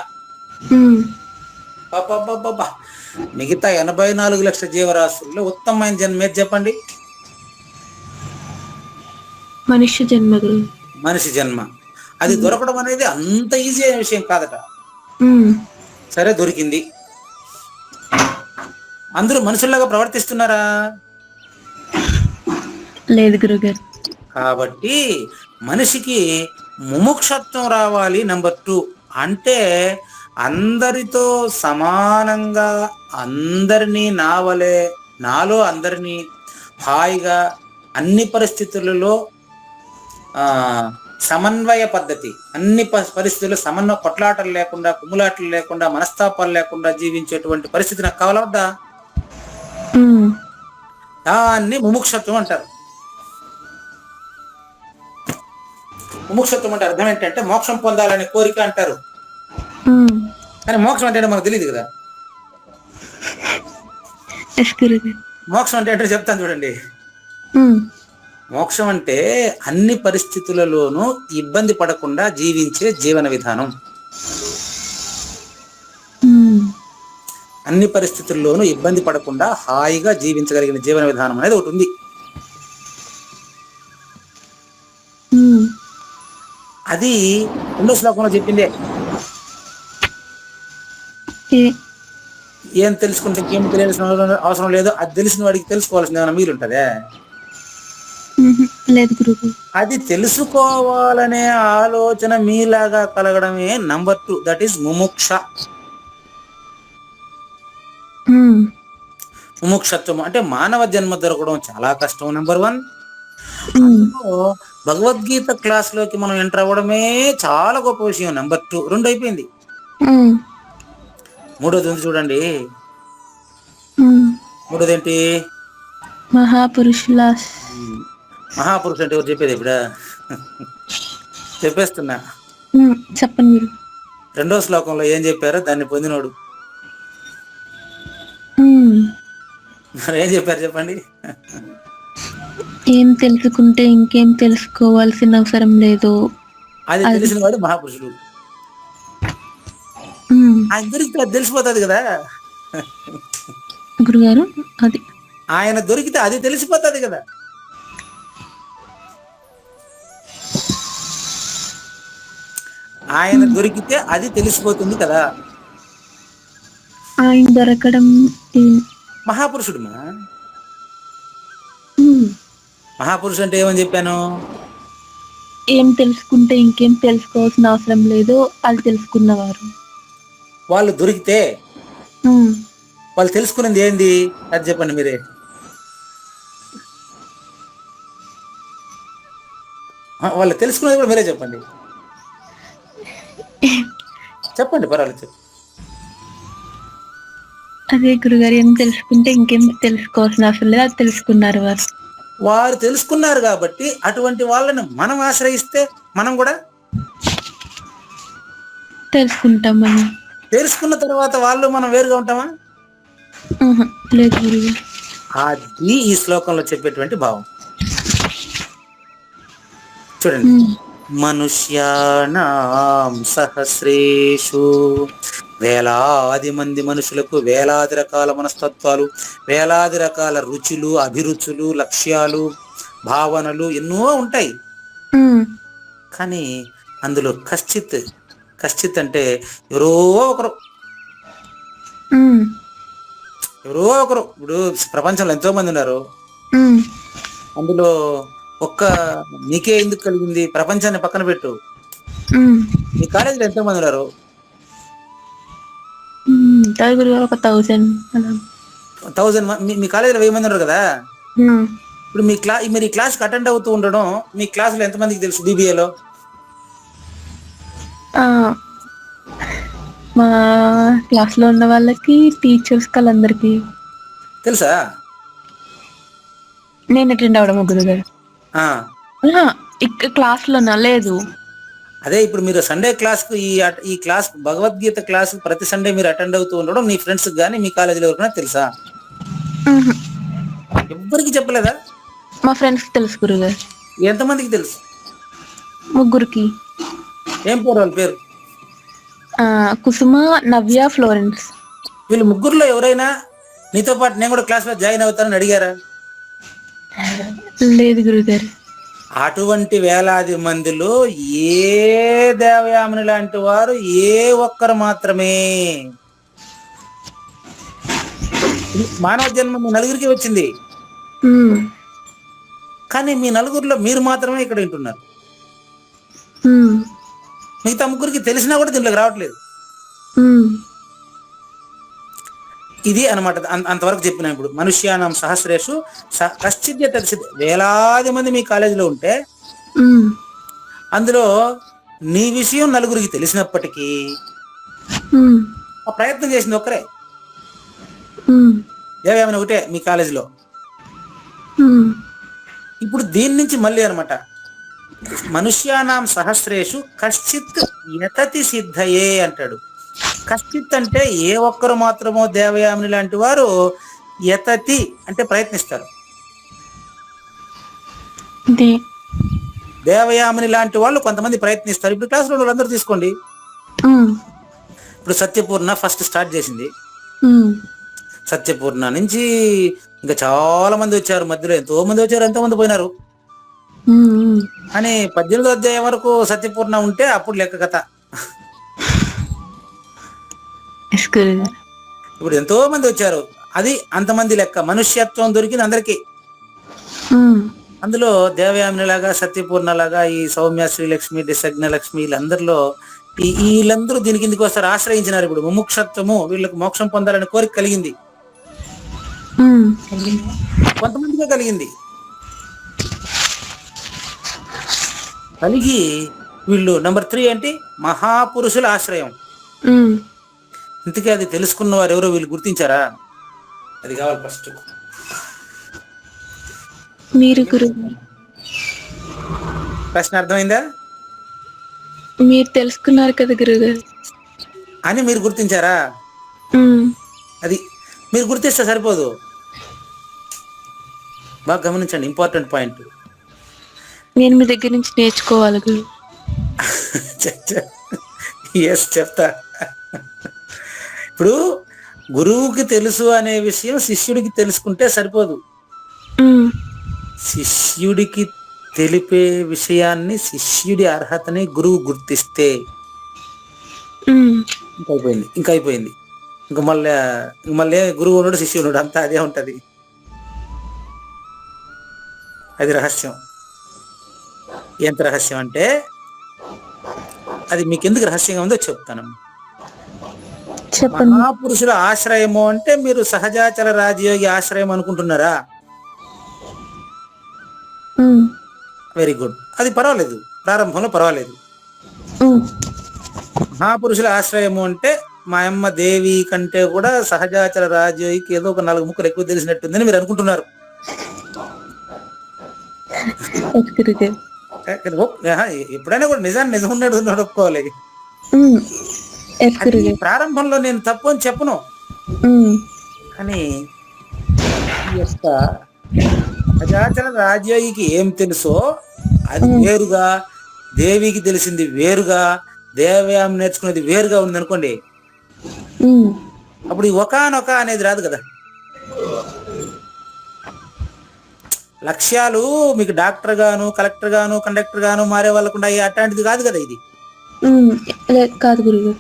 Speaker 1: మిగతా 84 లక్షల జీవరాశుల్లో ఉత్తమమైన జన్మ ఏది చెప్పండి?
Speaker 3: మనిషి జన్మ.
Speaker 1: మనిషి జన్మ. అది దొరకడం అనేది అంత ఈజీ అయిన విషయం కాదట. సరే, దొరికింది. అందరూ మనుషుల్లాగా ప్రవర్తిస్తున్నారా?
Speaker 3: లేదు గురుగారు.
Speaker 1: కాబట్టి మనిషికి ముముక్షత్వం రావాలి. నంబర్ 2 అంటే అందరితో సమానంగా, అందరినీ నాలో అందరినీ హాయిగా అన్ని పరిస్థితులలో సమన్వయ పద్ధతి, అన్ని పరిస్థితుల్లో కొట్లాటలు లేకుండా, కుమ్ములాటలు లేకుండా, మనస్తాపాలు లేకుండా జీవించేటువంటి పరిస్థితి నాకు కావాలవద్దా? దాన్ని ముముక్షత్వం అంటారు. ముముక్షత్వం అంటే అర్థం ఏంటంటే మోక్షం పొందాలనే కోరిక అంటారు. కానీ మోక్షం అంటే మనకు తెలియదు కదా. మోక్షం అంటే చెప్తాను చూడండి. మోక్షం అంటే అన్ని పరిస్థితులలోనూ ఇబ్బంది పడకుండా జీవించే జీవన విధానం. అన్ని పరిస్థితుల్లోనూ ఇబ్బంది పడకుండా హాయిగా జీవించగలిగిన జీవన విధానం అనేది ఒకటి ఉంది.
Speaker 3: ఉమ్,
Speaker 1: అది 2వ శ్లోకంలో చెప్పిందే.
Speaker 3: ఏ-
Speaker 1: ఏం తెలుసుకుంటే ఇంకేం తెలియాల్సిన అవసరం లేదు, అది తెలిసిన వాడికి తెలుసుకోవాల్సిన ఏమైనా మిగిలి ఉంటుందే.
Speaker 3: ఉహు, లేదు గురుగారు.
Speaker 1: అది తెలుసుకోవాలనే ఆలోచన మీలాగా కలగడమే నంబర్ 2, దట్ ఈస్ ముముక్ష.
Speaker 3: ఉమ్,
Speaker 1: ముముక్షత్వం అంటే మానవ జన్మ దొరకడం చాలా కష్టం, నెంబర్ 1.
Speaker 3: ఉమ్,
Speaker 1: అందులో భగవద్గీత క్లాస్ లోకి మనం ఎంటర్ అవ్వడమే చాలా గొప్ప విషయం, నెంబర్ 2. 2 అయిపోయింది.
Speaker 3: ఉమ్,
Speaker 1: 3వది ఉంది చూడండి.
Speaker 3: ఉమ్.
Speaker 1: 3వది ఏంటి?
Speaker 3: మహాపురుషుల
Speaker 1: మహాపురుషుడు అంటే ఎవరు చెప్పేది ఇప్పుడు? చెప్పేస్తున్నా.
Speaker 3: చెప్పండి గురు.
Speaker 1: 2వ శ్లోకంలో ఏం చెప్పారో దాన్ని పొందినోడు.
Speaker 3: ఉమ్,
Speaker 1: మరి ఏం చెప్పారు చెప్పండి?
Speaker 3: ఏం తెలుసుకుంటే ఇంకేం తెలుసుకోవాల్సిన అవసరం లేదు.
Speaker 1: అది
Speaker 3: అది
Speaker 1: తెలిసిన వాడు మహాపురుషుడు.
Speaker 3: ఉమ్,
Speaker 1: ఆయన దొరికితే అది తెలిసిపోతుంది కదా.
Speaker 3: గురుగారు అది
Speaker 1: ఆయన దొరికితే అది తెలిసిపోతుంది కదా. ఆయన దొరికితే అది తెలిసిపోతుంది కదా.
Speaker 3: ఆయన దొరకడం
Speaker 1: మహాపురుషుడు మా
Speaker 3: ఉమ్,
Speaker 1: మహాపురుషుడు అంటే ఏమని చెప్పాను?
Speaker 3: ఏం తెలుసుకుంటే ఇంకేం తెలుసుకోవాల్సిన అవసరం లేదు, అది తెలుసుకున్నవారు.
Speaker 1: వాళ్ళు దొరికితే
Speaker 3: ఉమ్,
Speaker 1: వాళ్ళు తెలుసుకున్నది ఏంది అది చెప్పండి మీరే. వాళ్ళు తెలుసుకున్నది కూడా మీరే చెప్పండి. చెప్పండి పర్వాలేదు.
Speaker 3: అదే గురుగారు, ఏం తెలుసుకుంటే ఇంకేం తెలుసుకోవాల్సిన అవసరం లేదు, అది తెలుసుకున్నారు వారు.
Speaker 1: వారు తెలుసుకున్నారు కాబట్టి అటువంటి వాళ్ళని మనం ఆశ్రయిస్తే మనం కూడా
Speaker 3: తెలుసుకుంటామని.
Speaker 1: తెలుసుకున్న తర్వాత వాళ్ళు మనం వేరుగా ఉంటామా?
Speaker 3: ఉహు, లేదు గురుగారు.
Speaker 1: అది ఈ శ్లోకంలో చెప్పేటువంటి భావం. చూడండి.
Speaker 3: ఉమ్,
Speaker 1: మనుష్యానాం సహస్రేషు, వేలాది మంది మనుషులకు వేలాది రకాల మనస్తత్వాలు, వేలాది రకాల రుచులు, అభిరుచులు, లక్ష్యాలు, భావనలు ఎన్నో ఉంటాయి.
Speaker 3: ఉమ్,
Speaker 1: కానీ అందులో కశ్చిత్ అంటే ఎవరో ఒకరు.
Speaker 3: ఉమ్,
Speaker 1: ఇప్పుడు ప్రపంచంలో ఎంతో మంది ఉన్నారు,
Speaker 3: ఉమ్,
Speaker 1: అందులో ఒక్క నీకే ఎందుకు కలిగింది? ప్రపంచాన్ని పక్కన పెట్టు,
Speaker 3: ఉమ్,
Speaker 1: మీ కాలేజీలో ఎంతో మంది ఉన్నారు.
Speaker 3: ఉంటాయి గురుగారు, ఒక 1000 అలా.
Speaker 1: 1000 మీ కాలేజీలో 1000 మంది ఉన్నారు కదా.
Speaker 3: ఉమ్,
Speaker 1: ఇప్పుడు మీరు ఈ క్లాస్కి అటెండ్ అవుతూ ఉండడం మీ క్లాసులో ఎంతమందికి తెలుసు? బీబీఏలో
Speaker 3: ఆ, మా క్లాస్ లో ఉన్న వాళ్ళకి, టీచర్స్ వాళ్ళందరికి
Speaker 1: తెలుసా?
Speaker 3: నేను అటెండ్ అవడమా గురుగారు?
Speaker 1: ఆ,
Speaker 3: క్లాస్ లోనా? లేదు.
Speaker 1: అదే ఇప్పుడు మీరు సండే క్లాస్కు ఈ క్లాస్ భగవద్గీత క్లాస్ ప్రతి సండే మీరు అటెండ్ అవుతూ ఉండడం మీ ఫ్రెండ్స్ కానీ మీ కాలేజీలో ఎవరికైనా తెలుసా?
Speaker 3: ఉహు,
Speaker 1: ఎవ్వరికి చెప్పలేదా?
Speaker 3: మా ఫ్రెండ్స్ తెలుసు గురుగారు.
Speaker 1: ఎంతమందికి తెలుసు?
Speaker 3: 3
Speaker 1: ఏం పేరు వాళ్ళ పేరు?
Speaker 3: కుసుమ, నవ్య, ఫ్లోరెన్స్.
Speaker 1: వీళ్ళు 3లో ఎవరైనా నీతో పాటు నేను కూడా క్లాస్లో జాయిన్ అవుతానని అడిగారా?
Speaker 3: లేదు గురుగారు.
Speaker 1: అటువంటి వేలాది మందిలో ఏ దేవయాముని లాంటి వారు ఏ ఒక్కరు మాత్రమే. మానవ జన్మ మీ నలుగురికి వచ్చింది,
Speaker 3: ఉమ్,
Speaker 1: కానీ మీ నలుగురిలో మీరు మాత్రమే ఇక్కడ వింటున్నారు.
Speaker 3: ఉమ్,
Speaker 1: మిగతా 3కి తెలిసినా కూడా దీంట్లోకి రావట్లేదు.
Speaker 3: ఉమ్,
Speaker 1: ఇది అనమాట. అంతవరకు చెప్పిన. ఇప్పుడు మనుష్యానం సహస్రేషు కశ్చిత్, వేలాది మంది మీ కాలేజీలో ఉంటే
Speaker 3: ఉమ్,
Speaker 1: అందులో నీ విషయం నలుగురికి తెలిసినప్పటికీ
Speaker 3: ఉమ్,
Speaker 1: ఆ ప్రయత్నం చేసింది ఒక్కరే.
Speaker 3: ఉమ్,
Speaker 1: దేవయామని ఒకటే మీ కాలేజీలో.
Speaker 3: ఉమ్,
Speaker 1: ఇప్పుడు దీని నుంచి మళ్ళీ అనమాట, మనుష్యానాం సహస్రేషు కశ్చిత్ యతతి సిద్ధయే అంటాడు. కశ్చిత్ అంటే ఏ ఒక్కరు మాత్రమో దేవయామిని లాంటి వారు, యతతి అంటే ప్రయత్నిస్తారు. దేవయామిని లాంటి వాళ్ళు కొంతమంది ప్రయత్నిస్తారు. ఇప్పుడు క్లాసులో వాళ్ళందరూ తీసుకోండి. ఇప్పుడు సత్యపూర్ణ ఫస్ట్ స్టార్ట్ చేసింది,
Speaker 3: ఉమ్,
Speaker 1: సత్యపూర్ణ నుంచి ఇంకా చాలా మంది వచ్చారు, మధ్యలో ఎంతో మంది వచ్చారు, ఎంతో మంది పోయినారు.
Speaker 3: ఉమ్, ఉమ్.
Speaker 1: అని 18వ అధ్యాయం వరకు సత్యపూర్ణ ఉంటే అప్పుడు లెక్క కథ.
Speaker 3: ఎస్ గురుగారు.
Speaker 1: ఇప్పుడు ఎంతో మంది వచ్చారు, అది అంతమంది లెక్క. మనుష్యత్వం దొరికింది అందరికీ.
Speaker 3: ఉమ్,
Speaker 1: అందులో దేవయామిని లాగా, సత్యపూర్ణ లాగా, ఈ సౌమ్య, శ్రీలక్ష్మి, డిసగ్న లక్ష్మి, వీళ్ళందరిలో వీళ్ళందరూ దీని కిందకి వస్తారు, ఆశ్రయించినారు. ఇప్పుడు ముముక్షత్వము, వీళ్ళకి మోక్షం పొందాలని కోరిక కలిగింది,
Speaker 3: ఉమ్.
Speaker 1: కొంతమందిగా కలిగింది. కలిగి వీళ్ళు నెంబర్ 3 ఏంటి, మహాపురుషుల ఆశ్రయం.
Speaker 3: ఉమ్.
Speaker 1: ఇంతకీ అది తెలుసుకున్న వారు ఎవరో వీళ్ళు గుర్తించారా? అది కావాలి ఫస్ట్.
Speaker 3: మీరు గురుగారు,
Speaker 1: ప్రశ్న అర్థమైందా?
Speaker 3: మీరు తెలుసుకున్నారు కదా గురుగారు.
Speaker 1: అని మీరు గుర్తించారా?
Speaker 3: ఉమ్,
Speaker 1: అది మీరు గుర్తిస్తే సరిపోదు, బాగా గమనించండి, ఇంపార్టెంట్ పాయింట్.
Speaker 3: నేను మీ దగ్గర నుంచి నేర్చుకోవాలి గురు.
Speaker 1: ఎస్, చెప్తా. ఇప్పుడు గురువుకి తెలుసు అనే విషయం శిష్యుడికి తెలుసుకుంటే సరిపోదు.
Speaker 3: ఉమ్,
Speaker 1: శిష్యుడికి తెలిపే విషయాన్ని, శిష్యుడి అర్హతని గురువు గుర్తిస్తే
Speaker 3: ఉమ్.
Speaker 1: ఇంకా అయిపోయింది. ఇంకా మళ్ళీ గురువు ఉన్నాడు, శిష్యుడు ఉన్నాడు, అంతా అదే ఉంటది. అది రహస్యం. ఎంత రహస్యం అంటే, అది మీకు ఎందుకు రహస్యంగా ఉందో చెప్తాను.
Speaker 3: చెప్పండి.
Speaker 1: మహాపురుషుల ఆశ్రయము అంటే మీరు సహజాచల రాజయోగి ఆశ్రయం అనుకుంటున్నారా?
Speaker 3: ఉమ్,
Speaker 1: వెరీ గుడ్, అది పర్వాలేదు, ప్రారంభంలో పర్వాలేదు.
Speaker 3: ఉమ్.
Speaker 1: మహాపురుషుల ఆశ్రయము అంటే మా అమ్మ దేవి కంటే కూడా సహజాచల రాజయోగికి ఏదో ఒక 4 ముక్కలు ఎక్కువ తెలిసినట్టుందని మీరు అనుకుంటున్నారు.
Speaker 3: ఎస్ గురుగారు.
Speaker 1: ఎప్పుడైనా కూడా నిజాన్ని నిజం ఉన్నట్టు ఒప్పుకోవాలి.
Speaker 3: ఉమ్, ఎస్
Speaker 1: అది
Speaker 3: గురుగారు.
Speaker 1: ప్రారంభంలో నేను తప్పు అని చెప్పను,
Speaker 3: ఉమ్,
Speaker 1: కానీ ఈ యొక్క సహజాచల రాజయోగికి ఏం తెలుసో అది వేరుగా, దేవికి తెలిసింది వేరుగా, దేవయాం నేర్చుకునేది వేరుగా ఉంది అనుకోండి,
Speaker 3: ఉమ్.
Speaker 1: అప్పుడు ఈ ఒకానొక అనేది రాదు కదా. లక్ష్యాలు మీకు డాక్టర్ గాను, కలెక్టర్ గాను, కండక్టర్ గాను మారే వాళ్ళకుండా అట్లాంటిది కాదు కదా ఇది.
Speaker 3: ఉమ్, కాదు గురుగారు.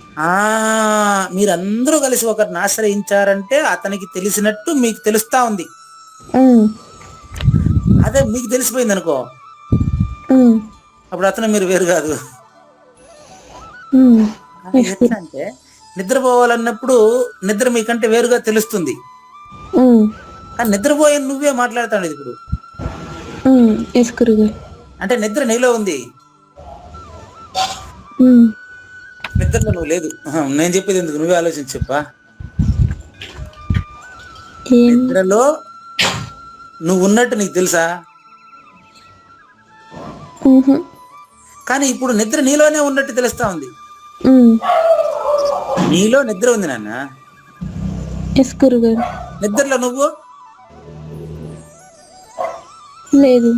Speaker 1: మీరందరూ కలిసి ఒకరిని ఆశ్రయించారంటే అతనికి తెలిసినట్టు మీకు తెలుస్తా ఉంది.
Speaker 3: ఉమ్,
Speaker 1: అదే మీకు తెలిసిపోయింది అనుకో,
Speaker 3: ఉమ్,
Speaker 1: అప్పుడు అతను మీరు వేరు కాదు.
Speaker 3: ఉమ్.
Speaker 1: ఎట్లా అంటే, నిద్రపోవాలన్నప్పుడు నిద్ర మీకంటే వేరుగా తెలుస్తుంది,
Speaker 3: ఉమ్,
Speaker 1: కానీ నిద్రపోయే నువ్వే మాట్లాడుతాడు ఇప్పుడు.
Speaker 3: ఉమ్, ఎస్ గురుగారు.
Speaker 1: అంటే నిద్ర నీలో ఉంది,
Speaker 3: ఉమ్.
Speaker 1: నిద్రలో నువ్వు లేదు. నేను చెప్పేది ఎందుకు, నువ్వే ఆలోచించి చెప్పా. నిద్రలో నువ్వు ఉన్నట్టు నీకు తెలుసా? కానీ ఇప్పుడు నిద్ర నీలోనే ఉన్నట్టు తెలుస్తా ఉంది. నీలో నిద్ర ఉంది నాన్న,
Speaker 3: ఎస్ గురుగారు.
Speaker 1: నిద్రలో నువ్వు
Speaker 3: లేదు.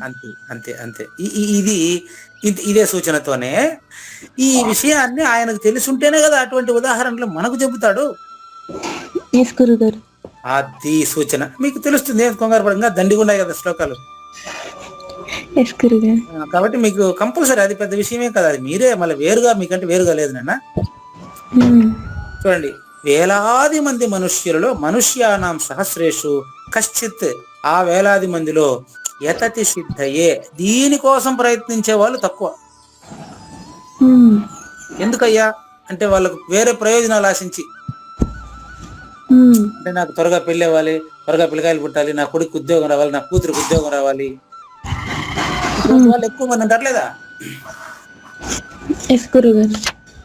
Speaker 1: అంతే అంతే అంతే. ఇదే సూచనతోనే ఈ విషయాన్ని ఆయనకు తెలుసుంటేనే కదా అటువంటి ఉదాహరణలు మనకు చెబుతాడు.
Speaker 3: ఎస్ గురుగారు.
Speaker 1: అది సూచన మీకు తెలుస్తుంది, కంగారు పడంగా దండిగా ఉన్నాయి కదా శ్లోకాలు.
Speaker 3: ఎస్ గురుగారు.
Speaker 1: కాబట్టి మీకు కంపల్సరీ, అది పెద్ద విషయమే కదా. అది మీరే మళ్ళీ వేరుగా, మీకంటే వేరుగా లేదు నాన్న. చూడండి, వేలాది మంది మనుష్యులలో మనుష్యానాం సహస్రేషు కశ్చిత్, ఆ వేలాది మందిలో యతతి సిద్ధయే, దీనికోసం ప్రయత్నించే వాళ్ళు తక్కువ. ఎందుకయ్యా అంటే వాళ్ళకు వేరే ప్రయోజనాలు ఆశించి, అంటే నాకు త్వరగా పెళ్ళి అవ్వాలి, త్వరగా పిల్లకాయలు పుట్టాలి, నా కొడుకు ఉద్యోగం రావాలి, నా కూతురికి ఉద్యోగం రావాలి, వాళ్ళు ఎక్కువ మంది ఉంటారు లేదా?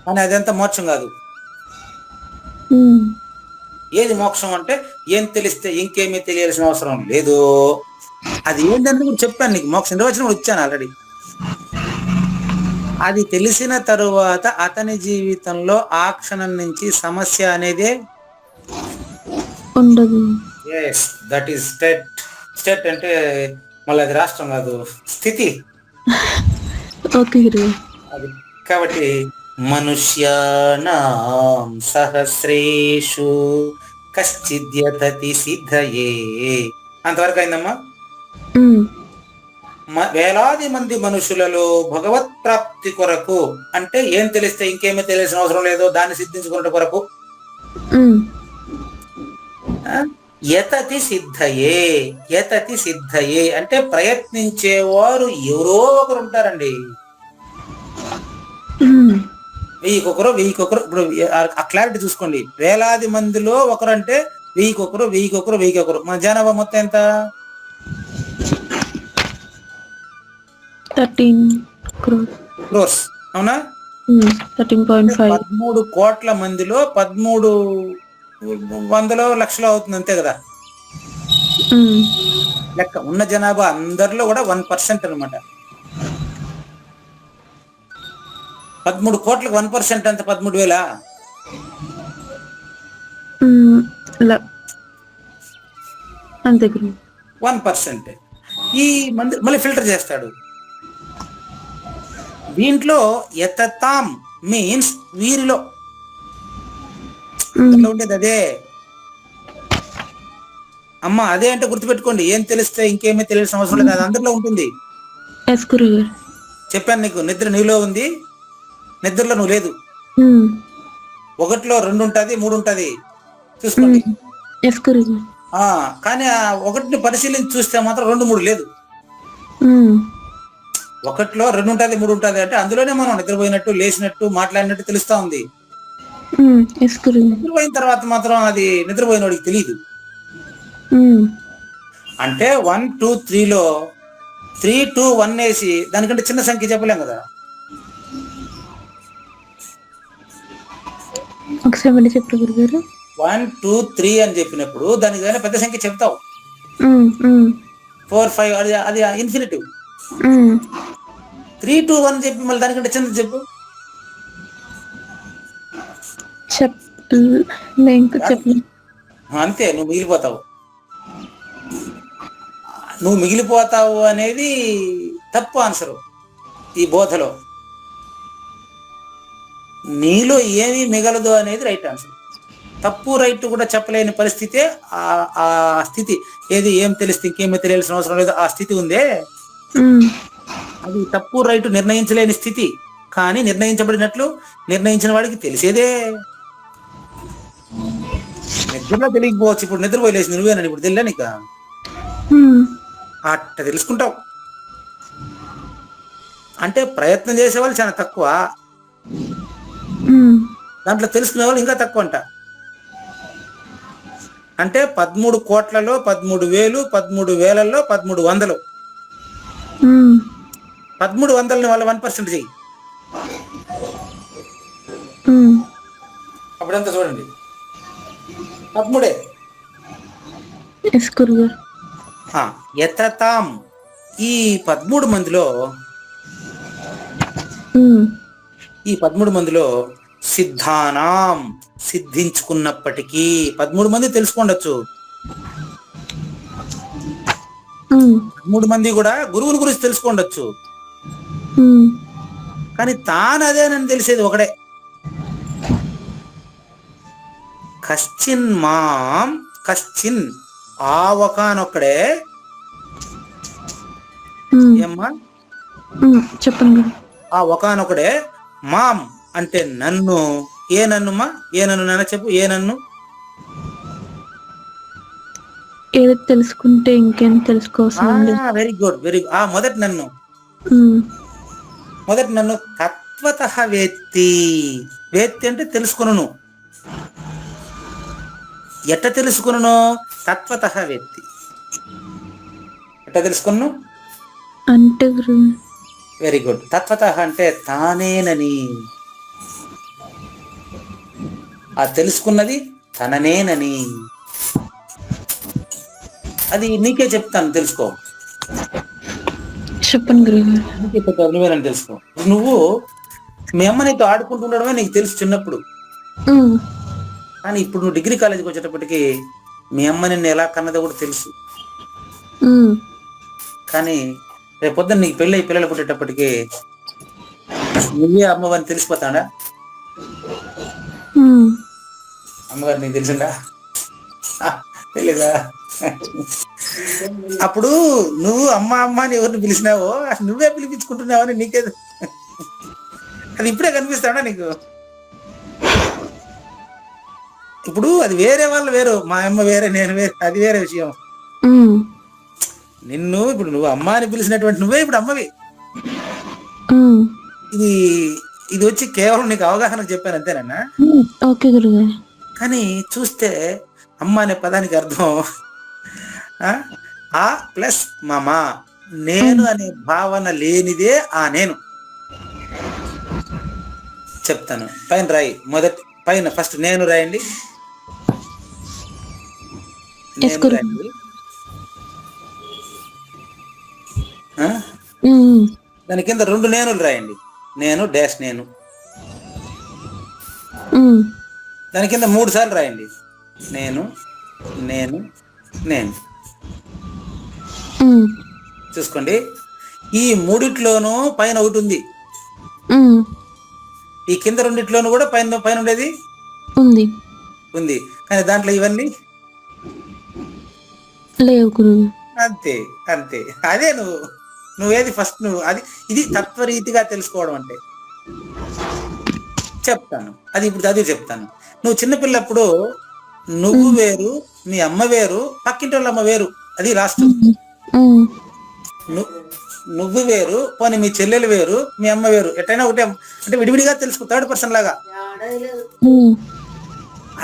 Speaker 1: కానీ అదంతా మోక్షం కాదు. ఏది మోక్షం అంటే, ఏం తెలిస్తే ఇంకేమీ తెలియాల్సిన అవసరం లేదు. అది ఏంటంటే కూడా చెప్పాను నీకు, మోక్షం నిర్వచనం కూడా ఇచ్చాను ఆల్రెడీ. అది తెలిసిన తరువాత అతని జీవితంలో ఆ క్షణం నుంచి సమస్య అనేదే
Speaker 3: ఉండదు.
Speaker 1: Yes, that is state. State అంటే మళ్ళీ అది రాష్ట్రం కాదు, స్థితి.
Speaker 3: ఓకే.
Speaker 1: అది కాబట్టి మనుష్యానాం సహస్రేషు కశ్చిద్యతతి సిద్ధయే. అంతవరకు అయిందమ్మా.
Speaker 3: ఉమ్,
Speaker 1: వేలాది మంది మనుషులలో భగవత్ ప్రాప్తి కొరకు అంటే ఏం తెలిస్తే ఇంకేమీ తెలియాల్సిన అవసరం లేదో దాన్ని సిద్ధించుకునే కొరకు
Speaker 3: ఉమ్,
Speaker 1: యతతి సిద్ధయే. యతతి సిద్ధయే అంటే ప్రయత్నించేవారు ఎవరో ఒకరు ఉంటారండి.
Speaker 3: ఉమ్,
Speaker 1: వెయ్యికొకరు ఇప్పుడు ఆ క్లారిటీ చూసుకోండి. వేలాది మందిలో ఒకరు అంటే వెయ్యికొకరు. మన జనాభా మొత్తం ఎంత?
Speaker 3: 13 crores.
Speaker 1: క్రోర్స్. అవునా?
Speaker 3: 13.5.
Speaker 1: 13 కోట్ల మందిలో 13 లక్షలు అవుతుంది, అంతే కదా లెక్క. ఉన్న జనాభా అందరిలో కూడా 1% అనమాట. 13 కోట్లకు 1% అంత 13,000.
Speaker 3: అంతే గురు.
Speaker 1: 1%. ఈ మంది మళ్ళీ ఫిల్టర్ చేస్తాడు. దీంట్లో యతతాం మీన్స్ వీరిలో ఉండేది అదే అమ్మ. అదే అంటే గుర్తుపెట్టుకోండి, ఏం తెలిస్తే ఇంకేమీ తెలియాల్సిన అవసరం లేదు, అది అందరిలో ఉంటుంది. చెప్పాను నీకు, నిద్ర నీలో ఉంది, నిద్రలో నువ్వు లేదు. 1లో 2 ఉంటుంది, 3 ఉంటుంది, చూసుకోండి. కానీ ఆ 1ని పరిశీలించి చూస్తే మాత్రం 2, 3 లేదు. 1లో 2 ఉంటుంది, 3 ఉంటుంది అంటే అందులోనే మనం నిద్రపోయినట్టు, లేచినట్టు, మాట్లాడినట్టు తెలుస్తా ఉంది. నిద్రపోయిన తర్వాత మాత్రం అది నిద్రపోయినోడికి తెలియదు. అంటే 1, 2, 3లో 3, 2, 1 వేసి దానికంటే చిన్న సంఖ్య చెప్పలేం కదా.
Speaker 3: ఒకసారి చెప్పు గురుగారు.
Speaker 1: 1, 2, 3 అని చెప్పినప్పుడు దానికి ఏదైనా పెద్ద సంఖ్య చెప్తావు. 4, 5 అది ఇన్ఫినిటివ్. 3, 2, 1 చెప్పి మళ్ళీ దానికంటే చిన్నది చెప్పు. అంతే, నువ్వు మిగిలిపోతావు అనేది తప్పు ఆన్సరు ఈ బోధలో. నీలో ఏమీ మిగలదు అనేది రైట్ ఆన్సర్. తప్పు రైట్ కూడా చెప్పలేని పరిస్థితే ఆ స్థితి. ఏది ఏం తెలిస్తే ఇంకేమీ తెలియాల్సిన అవసరం లేదు ఆ స్థితి ఉందే, అది తప్పు రైట్ నిర్ణయించలేని స్థితి. కానీ నిర్ణయించబడినట్లు నిర్ణయించిన వాడికి తెలిసేదే. నిద్రలో తెలియకపోవచ్చు. ఇప్పుడు నిద్రపోయి లేచి నువ్వేనండి, ఇప్పుడు తెలియదా నీకు? అట్ట తెలుసుకుంటావు. అంటే ప్రయత్నం చేసే వాళ్ళు చాలా తక్కువ, దాంట్లో తెలుసుకునే వాళ్ళు ఇంకా తక్కువ అంట. అంటే 13 కోట్లలో 13,000, 13,000లో 1300. 1300ని వాళ్ళ 1% చెయ్యి, అప్పుడంతా చూడండి 13. యతతాం ఈ 13 మందిలో సిద్ధానాం సిద్ధించుకున్నప్పటికీ 13 మంది తెలుసుకోండొచ్చు. 13 మంది కూడా గురువుని గురించి తెలుసుకోండొచ్చు. కానీ తాను అదేనని తెలిసేది ఒకడే. కశ్చిన్ మాం కశ్చిన్ ఆ ఒకానొక్కడే. ఏమ్మా
Speaker 3: చెప్పండి.
Speaker 1: ఆ ఒకానొక్కడే మాం అంటే నన్ను. ఏ నన్నుమా? ఏ నన్ను నాన్న చెప్పు. ఏ నన్ను?
Speaker 3: ఏదో తెలుసుకుంటే ఇంకేం తెలుసుకోవాల్సిన.
Speaker 1: Very good, very good. మొదటి నన్ను తత్వతః వేత్తి. వేత్తి అంటే తెలుసుకును. ఎట్ట తెలుసుకును? తత్వతః వేత్తి. ఎట్ట తెలుసుకును
Speaker 3: అంటే?
Speaker 1: Very good. తత్వతః అంటే తానేనని. ఆ తెలుసుకున్నది తననేనని. అది నీకే చెప్తాను, తెలుసుకో.
Speaker 3: చెప్పండి గురుగారు.
Speaker 1: నువ్వేనని తెలుసుకో. నువ్వు మీ అమ్మ నీతో ఆడుకుంటుండడమే నీకు తెలుసు చిన్నప్పుడు. కానీ ఇప్పుడు నువ్వు డిగ్రీ కాలేజీకి వచ్చేటప్పటికి మీ అమ్మ నిన్ను ఎలా కన్నదో కూడా తెలుసు. కానీ రేపొద్దున నీకు పెళ్ళి పిల్లలు పుట్టేటప్పటికి నువ్వే అమ్మవని తెలిసిపోతాడా?
Speaker 3: ఉమ్.
Speaker 1: అమ్మగారు నీకు తెలిసిందా? తెలీదా? అప్పుడు నువ్వు అమ్మ అమ్మ అని ఎవరిని పిలిచినావో అసలు నువ్వే పిలిపించుకుంటున్నావని నీకే అది ఇప్పుడే కనిపిస్తాడా నీకు? ఇప్పుడు అది వేరే వాళ్ళు వేరు, మా అమ్మ వేరే నేను వేరే, అది వేరే విషయం.
Speaker 3: ఉమ్.
Speaker 1: నిన్ను ఇప్పుడు నువ్వు అమ్మ అని పిలిచినటువంటి నువ్వే ఇప్పుడు అమ్మవి.
Speaker 3: ఉమ్.
Speaker 1: ఇది ఇది వచ్చి కేవలం నీకు అవగాహనకు చెప్పాను అంతేనన్నా.
Speaker 3: ఓకే గురుగారు.
Speaker 1: కానీ చూస్తే అమ్మ అనే పదానికి అర్థం ఆ ప్లస్ మమ, నేను అనే భావన లేనిదే ఆ నేను. చెప్తాను, పైన రాయి. పైన ఫస్ట్ నేను రాయండి. నేను రాయండి. దాని కింద 2 నేనులు రాయండి. నేను డాష్ నేను. దాని కింద 3 సార్లు రాయండి. నేను నేను నేను. చూసుకోండి, ఈ 3 పైన ఒకటి ఉంది, ఈ కింద 2 కూడా పైన పైన ఉండేది
Speaker 3: ఉంది
Speaker 1: ఉంది. కానీ దాంట్లో ఇవన్నీ
Speaker 3: లేవు గురువు.
Speaker 1: అంతే అంతే. అదే నువ్వేది ఫస్ట్ నువ్వు అది ఇది తత్వరీతిగా తెలుసుకోవడం అంటే. చెప్తాను అది ఇప్పుడు చదివి చెప్తాను. నువ్వు చిన్నపిల్లప్పుడు నువ్వు వేరు, మీ అమ్మ వేరు, పక్కింటి వాళ్ళ అమ్మ వేరు. అది లాస్ట్. నువ్వు వేరు, పోనీ మీ చెల్లెలు వేరు, మీ అమ్మ వేరు, ఎట్టయినా ఒకటే అంటే విడివిడిగా తెలుసుకో, 3rd పర్సన్ లాగా.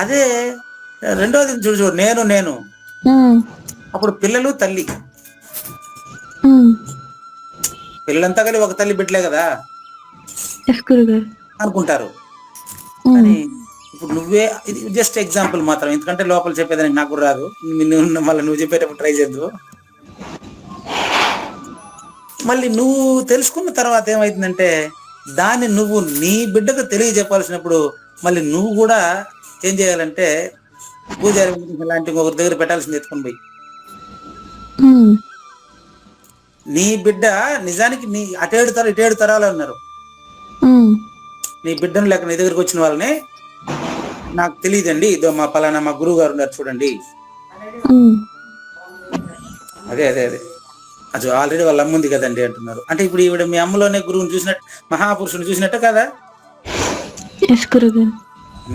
Speaker 1: అదే రెండోది చూడు, నేను నేను అప్పుడు పిల్లలు తల్లి, పిల్లలంతా కలిసి ఒక తల్లి బిడ్డలే కదా అనుకుంటారు. కానీ ఇప్పుడు నువ్వే, ఇది జస్ట్ ఎగ్జాంపుల్ మాత్రం, ఎందుకంటే లోపల చెప్పేదానికి నాకు రాదు, మళ్ళీ నువ్వు చెప్పేటప్పుడు ట్రై చేద్దు. మళ్ళీ నువ్వు తెలుసుకున్న తర్వాత ఏమైతుందంటే దాన్ని నువ్వు నీ బిడ్డకు తెలియజెప్పాల్సినప్పుడు మళ్ళీ నువ్వు కూడా ఏం చేయాలంటే పూజారి లాంటి ఒకరి దగ్గర పెట్టాల్సింది ఎత్తుకొని పోయి. నీ బిడ్డ నిజానికి నీ ఇటేడు తరాలు అన్నారు. నీ బిడ్డను లేక నీ దగ్గరికి వచ్చిన వాళ్ళని, నాకు తెలియదండి, ఇదో మా పలానా మా గురువు గారు ఉన్నారు చూడండి, అదే అదే అదే అది ఆల్రెడీ వాళ్ళ అమ్మ ఉంది కదండి అంటున్నారు. అంటే ఇప్పుడు ఈవిడ మీ అమ్మలోనే గురువుని చూసినట్టు, మహాపురుషుని చూసినట్టు కదా.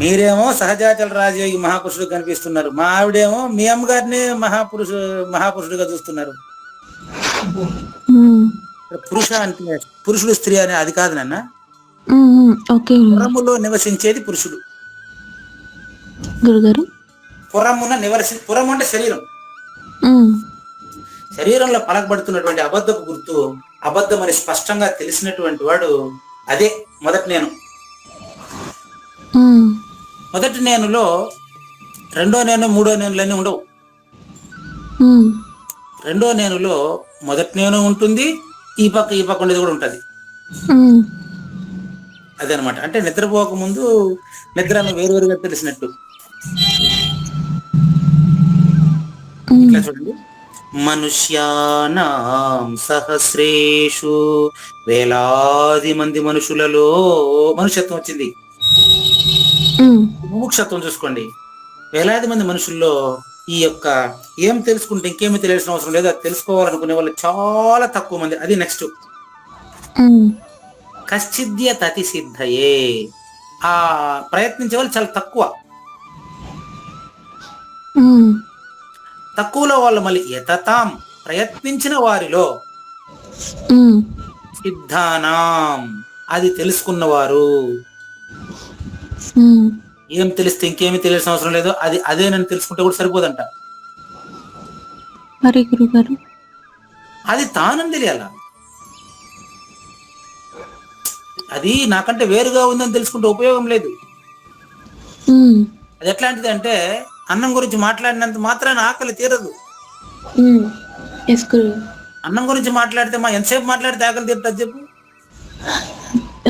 Speaker 1: మీరేమో సహజాచల రాజయోగి మహాపురుషుడు కనిపిస్తున్నారు, మా ఆవిడేమో మీ అమ్మగారిని మహాపురుషుడిగా చూస్తున్నారు. పురుష అంటే పురుషుడు స్త్రీ అనే అది కాదు నాన్న. పురములో నివసించేది పురుషుడు. పురము అంటే శరీరం. శరీరంలో పలకబడుతున్నటువంటి అబద్ధపు గుర్తు అబద్ధం అని స్పష్టంగా తెలిసినటువంటి వాడు అదే మొదటి నేను. మొదటి నేనులో 2వ నేను 3వ నేనులన్నీ ఉండవు. 2వ నేనులో మొదటి నేను ఉంటుంది, ఈ పక్క ఉండేది కూడా ఉంటది. అదనమాట. అంటే నిద్రపోక ముందు నిద్రను వేరువేరుగా తెలిసినట్టు. ఇట్లా చూడండి, మనుష్యానాం సహస్రేషు, వేలాది మంది మనుషులలో మనుష్యత్వం వచ్చింది. ముముక్షత్వం చూసుకోండి, వేలాది మంది మనుషుల్లో ఈ యొక్క ఏం తెలుసుకుంటే ఇంకేమీ తెలియాల్సిన అవసరం లేదు, అది తెలుసుకోవాలనుకునే వాళ్ళు చాలా తక్కువ మంది. అది నెక్స్ట్ కశ్చిద్య తతి సిద్ధయే, ఆ ప్రయత్నించే వాళ్ళు చాలా తక్కువలో వాళ్ళు మళ్ళీ యతతాం ప్రయత్నించిన వారిలో సిద్ధానాం అది తెలుసుకున్నవారు. ఏం తెలిస్తే ఇంకేమీ తెలియాల్సిన అవసరం లేదు, అది అదేనని తెలుసుకుంటే కూడా సరిపోదంట.
Speaker 3: మరి గురుగారు
Speaker 1: అది తానని తెలియాల, అది నాకంటే వేరుగా ఉందని తెలుసుకుంటే ఉపయోగం లేదు. అది ఎట్లాంటిది అంటే అన్నం గురించి మాట్లాడినంత మాత్రాన ఆకలి తీరదు. అన్నం గురించి మాట్లాడితే ఎంతసేపు మాట్లాడితే ఆకలి తీరుతుంది చెప్పు?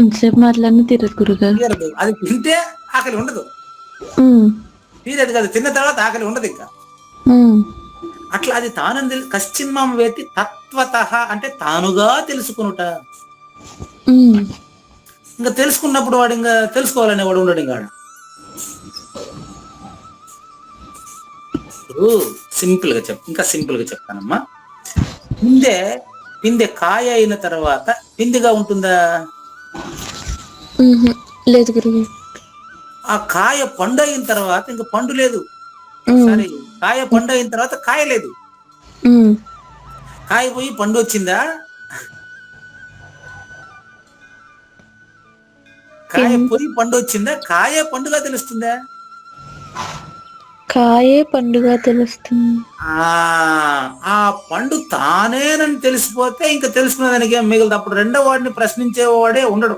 Speaker 3: ఎంతసేపు మాట్లాడినా తీరదు గురుగారు.
Speaker 1: తీరదు. అది తింటే ఆకలి ఉండదు, తీరదు కదా, తిన్న తర్వాత ఆకలి ఉండదు ఇంకా. అట్లా అది తానని కశ్చిన్మాం వేత్తి తత్వతః అంటే తానుగా తెలుసుకునుట. ఇంకా తెలుసుకున్నప్పుడు వాడు ఇంకా తెలుసుకోవాలనే వాడు ఉండడు. ఇంకా ఇప్పుడు సింపుల్ గా ఇంకా సింపుల్ గా చెప్తానమ్మా. పిందె కాయ అయిన తర్వాత పిందిగా ఉంటుందా?
Speaker 3: మ్హూ. లేదు గురుగారు.
Speaker 1: ఆ కాయ పండు అయిన తర్వాత ఇంకా పండు లేదు.
Speaker 3: మ్,
Speaker 1: సారీ, కాయ పండు అయిన తర్వాత కాయ లేదు.
Speaker 3: మ్.
Speaker 1: కాయ పోయి పండు వచ్చిందా? కాయ
Speaker 3: పిం-
Speaker 1: పోయి పండు వచ్చిందా? కాయ పండుగ తెలుస్తుందా?
Speaker 3: కాయే పండుగ తెలుస్తుంది.
Speaker 1: ఆ పండు తానేనని తెలిసిపోతే ఇంకా తెలుసుకునే దానికి ఏం మిగలదు. అప్పుడు రెండో వాడిని ప్రశ్నించేవాడే ఉండడు.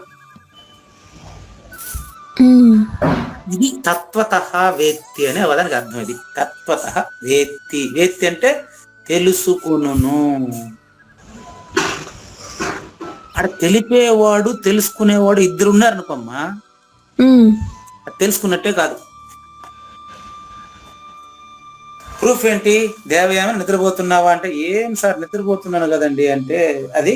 Speaker 3: మ్,
Speaker 1: ఇది తత్వత వేత్తి అనే పదానికి అర్థం. ఇది తత్వత వేత్తి. వేత్తి అంటే తెలుసుకును. అక్కడ తెలిపేవాడు తెలుసుకునేవాడు ఇద్దరు ఉన్నారు అనుకోమ్మా,
Speaker 3: మ్.
Speaker 1: అది తెలుసుకున్నట్టే కాదు. ప్రూఫ్ ఏంటి? దేవయామ నిద్రపోతున్నావా అంటే, ఏం సార్ నిద్రపోతున్నాను కదండి అంటే, అది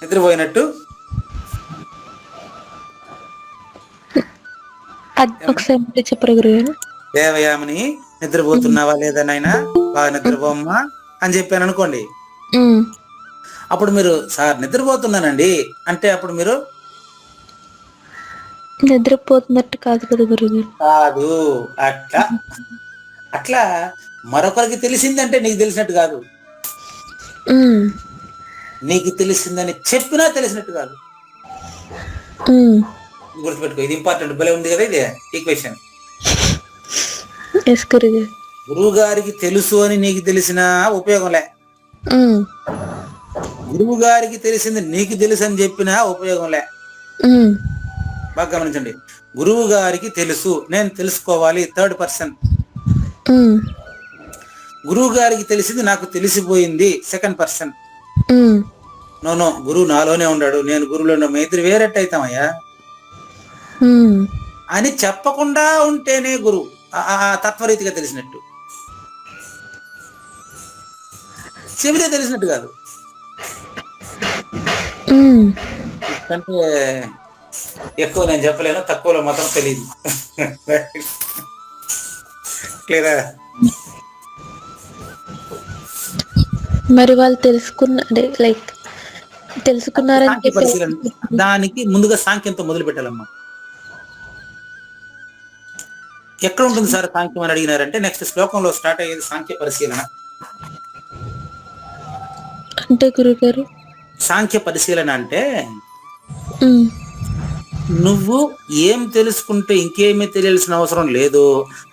Speaker 1: నిద్రపోయినట్టు.
Speaker 3: ఒకసారి మళ్ళీ చెప్పరా గురుగారు?
Speaker 1: దేవయామని నిద్రపోతున్నావా లేదా నాయనా, బాగా నిద్రపోమ్మా అని చెప్పాను అనుకోండి.
Speaker 3: మ్.
Speaker 1: అప్పుడు మీరు సార్ నిద్రపోతున్నానండి అంటే అప్పుడు మీరు
Speaker 3: నిద్రపోతున్నట్టు కాదు కదా గురుగారు.
Speaker 1: కాదు. అట్లా అట్లా మరొకరికి తెలిసిందంటే నీకు తెలిసినట్టు కాదు.
Speaker 3: మ్,
Speaker 1: నీకు తెలిసిందని చెప్పినా తెలిసినట్టు కాదు.
Speaker 3: మ్.
Speaker 1: గుర్తుపెట్టుకో, ఇది ఇంపార్టెంట్. భలే ఉంది కదా ఇది ఈక్వేషన్.
Speaker 3: ఎస్ గురుగారు.
Speaker 1: గురువు గారికి తెలుసు అని నీకు తెలిసినా ఉపయోగంలే.
Speaker 3: మ్,
Speaker 1: గురువు గారికి తెలిసింది నీకు తెలుసు అని చెప్పినా ఉపయోగంలే.
Speaker 3: మ్.
Speaker 1: బాగా గమనించండి. గురువు గారికి తెలుసు, నేను తెలుసుకోవాలి, థర్డ్ పర్సన్.
Speaker 3: మ్,
Speaker 1: గురువు గారికి తెలిసింది నాకు తెలిసిపోయింది, సెకండ్ పర్సన్.
Speaker 3: మ్.
Speaker 1: నో, గురువు నాలోనే ఉన్నాడు, నేను గురువులో ఉన్న ఇద్దరు వేరేట్ అవుతామయ్యా
Speaker 3: మ్.
Speaker 1: అని చెప్పకుండా ఉంటేనే గురువు ఆ తత్వరీతిగా తెలిసినట్టు. చెబితే తెలిసినట్టు కాదు.
Speaker 3: మ్.
Speaker 1: అంటే ఎక్కువ నేను చెప్పలేను, తక్కువలో మాత్రం తెలియదు. క్లియరా?
Speaker 3: మరి వాళ్ళు లైక్ తెలుసుకున్నారని
Speaker 1: సాంఖ్య పరిశీలన, దానికి ముందుగా సాంఖ్యంతో మొదలు పెట్టాలమ్మా. ఎక్కడ ఉంటుంది సార్ సాంఖ్యం అని అడిగినారంటే, నెక్స్ట్ శ్లోకంలో స్టార్ట్ అయ్యేది సాంఖ్య పరిశీలన.
Speaker 3: అంటే గురుగారు
Speaker 1: సాంఖ్య పరిశీలన అంటే
Speaker 3: మ్,
Speaker 1: నువ్వు ఏం తెలుసుకుంటే ఇంకేమీ తెలియాల్సిన అవసరం లేదు,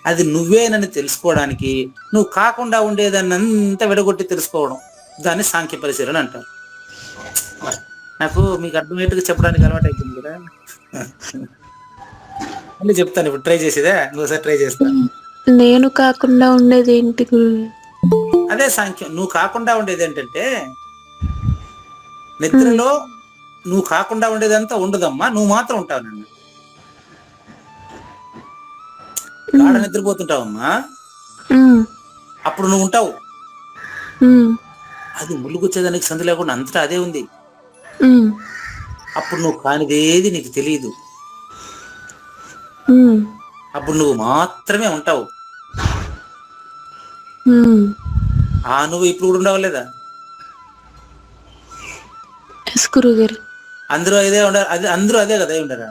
Speaker 1: అది నువ్వేనని తెలుసుకోవడానికి నువ్వు కాకుండా ఉండేదాన్ని అంతా విడగొట్టి తెలుసుకోవడం, దాన్ని సాంఖ్య పరిశీలన అంటారు. నాకు మీకు అర్థమయ్యేట్టుగా చెప్పడానికి అలవాటు అయిపోయింది కదా. మళ్ళీ చెప్తాను, ఇప్పుడు ట్రై చేసేదే, ఇంకోసారి ట్రై చేస్తాను.
Speaker 3: నేను కాకుండా ఉండేది ఏంటి గురుగారు?
Speaker 1: అదే సాంఖ్యం. నువ్వు కాకుండా ఉండేది ఏంటంటే, నిద్రలో నువ్వు కాకుండా ఉండేదంతా ఉండదమ్మా, నువ్వు మాత్రం ఉంటావు. నన్ను గాఢ నిద్రపోతుంటావమ్మా,
Speaker 3: మ్,
Speaker 1: అప్పుడు నువ్వు ఉంటావు.
Speaker 3: మ్.
Speaker 1: అది ముళ్ళుకొచ్చేదానికి సందు లేకుండా అంతటా అదే ఉంది.
Speaker 3: మ్,
Speaker 1: అప్పుడు నువ్వు కానిదేది నీకు తెలియదు.
Speaker 3: మ్.
Speaker 1: అప్పుడు నువ్వు మాత్రమే ఉంటావు.
Speaker 3: మ్.
Speaker 1: నువ్వు ఇప్పుడు కూడా ఉండవు లేదా?
Speaker 3: ఎస్ గురుగారు.
Speaker 1: అందరూ అదే ఉండరు, అందరూ అదే కదా ఉండరా?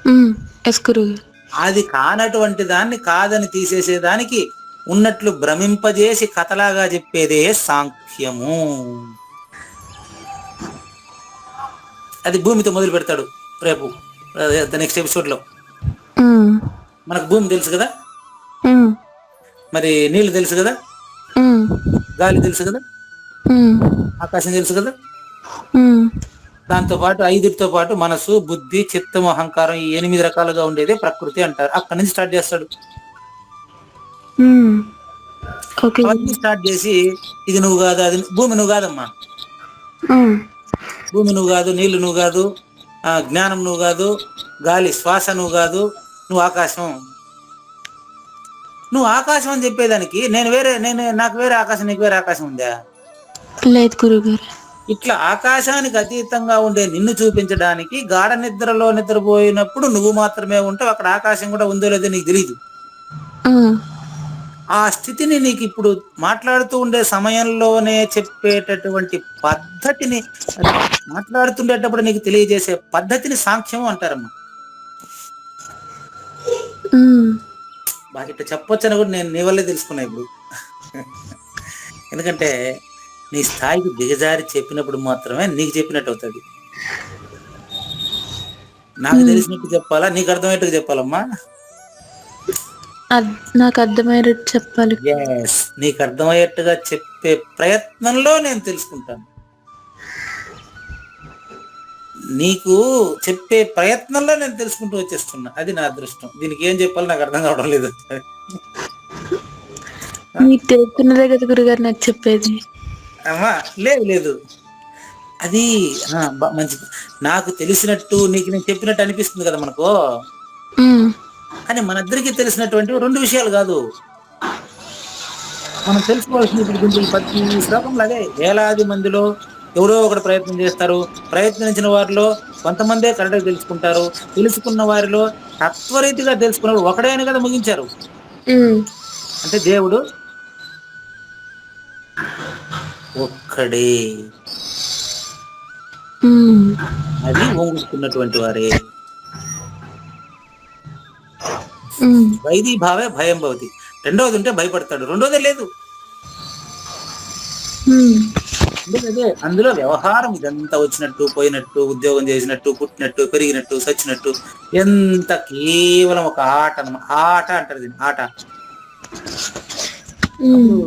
Speaker 3: మ్, ఎస్ గురుగారు.
Speaker 1: అది కానటువంటి దాన్ని కాదని తీసేసేదానికి ఉన్నట్లు భ్రమింపజేసి కథలాగా చెప్పేదే సాంఖ్యము. అది భూమితో మొదలు పెడతాడు రేపు నెక్స్ట్ ఎపిసోడ్ లో.
Speaker 3: మ్,
Speaker 1: మనకు భూమి తెలుసు కదా,
Speaker 3: మ్.
Speaker 1: మరి నీళ్లు తెలుసు కదా,
Speaker 3: మ్,
Speaker 1: గాలి తెలుసు కదా,
Speaker 3: మ్.
Speaker 1: ఆకాశం తెలుసు కదా.
Speaker 3: మ్,
Speaker 1: దాంతో పాటు ఐదుతో పాటు మనసు, బుద్ధి, చిత్తం, అహంకారం, ఈ 8 రకాలుగా ఉండేదే ప్రకృతి అంటారు. అక్కడి నుంచి స్టార్ట్ చేస్తాడు.
Speaker 3: మ్. ఓకే.
Speaker 1: అవన్నీ స్టార్ట్ చేసి ఇది నువ్వు కాదు, అది భూమి నువ్వు కాదమ్మా,
Speaker 3: మ్,
Speaker 1: భూమి నువ్వు కాదు, నీళ్లు నువ్వు కాదు, జ్ఞానం నువ్వు కాదు, గాలి శ్వాస నువ్వు కాదు, నువ్వు ఆకాశం. నువ్వు ఆకాశం అని చెప్పేదానికి నాకు వేరే ఆకాశం, నీకు వేరే ఆకాశం ఉందా?
Speaker 3: లేదు గురుగారు.
Speaker 1: ఇట్లా ఆకాశానికి అతీతంగా ఉండే నిన్ను చూపించడానికి గాఢ నిద్రలో నిద్రపోయినప్పుడు నువ్వు మాత్రమే ఉంటావు, అక్కడ ఆకాశం కూడా ఉందో లేదో నీకు తెలియదు.
Speaker 3: ఉమ్,
Speaker 1: ఆ స్థితిని నీకు ఇప్పుడు మాట్లాడుతూ ఉండే సమయంలోనే చెప్పేటటువంటి పద్ధతిని, అది మాట్లాడుతుండేటప్పుడు నీకు తెలియజేసే పద్ధతిని సాంఖ్యము అంటారమ్మా.
Speaker 3: ఉమ్,
Speaker 1: బాగా ఇట్లా చెప్పొచ్చని కూడా నేను నీ వల్లే తెలుసుకున్నా ఇప్పుడు. ఎందుకంటే నీ స్థాయికి దిగజారి చెప్పినప్పుడు మాత్రమే నీకు చెప్పినట్టు అవుతుంది. నాకు
Speaker 3: ఉమ్.
Speaker 1: తెలిసినట్టు చెప్పాలా, నీకు అర్థమయ్యేట్టుగా చెప్పాలమ్మా.
Speaker 3: నాకు అర్థమయ్యేటట్టు చెప్పాలి.
Speaker 1: ఎస్, నీకు అర్థమయ్యేట్టుగా చెప్పే ప్రయత్నంలో నేను తెలుసుకుంటాను. నీకు చెప్పే ప్రయత్నంలో నేను తెలుసుకుంటూ వచ్చేస్తున్నా. అది నా అదృష్టం. దీనికి ఏం చెప్పాలో నాకు అర్థం కావడం లేదు.
Speaker 3: మీకు తెలుస్తున్నదే కదా గురుగారు నాకు చెప్పేది.
Speaker 1: అమ్మా లేదు లేదు, అది మంచిది. నాకు తెలిసినట్టు నీకు నేను చెప్పినట్టు అనిపిస్తుంది కదా మనకు.
Speaker 3: ఉమ్,
Speaker 1: కానీ మనిద్దరికీ తెలిసినటువంటి రెండు విషయాలు కాదు. మనం తెలుసుకోవాల్సింది ఇప్పుడు దీంట్లో ఈ శ్లోకంలో అదే. వేలాది మందిలో ఎవరో ఒకటి ప్రయత్నం చేస్తారు. ప్రయత్నించిన వారిలో కొంతమందే కరెక్ట్గా తెలుసుకుంటారు. తెలుసుకున్న వారిలో తత్వరీతిగా తెలుసుకున్నవాడు ఒకడే అని కదా ముగించారు.
Speaker 3: ఉమ్,
Speaker 1: అంటే దేవుడు ఒక్కడే,
Speaker 3: ఉమ్,
Speaker 1: అది వంగుతున్నటువంటి వారే.
Speaker 3: ఉమ్,
Speaker 1: వైది భావే భయం భవతి. రెండోది ఉంటే భయపడతాడు, రెండోదే లేదు.
Speaker 3: ఉమ్,
Speaker 1: అదే అందులో వ్యవహారం ఇదంతా వచ్చినట్టు పోయినట్టు, ఉద్యోగం చేసినట్టు, పుట్టినట్టు, పెరిగినట్టు, సచ్చినట్టు, ఎంత కేవలం ఒక ఆట ఆట అంటారు దీన్ని, ఆట.
Speaker 3: ఉమ్.
Speaker 1: అప్పుడు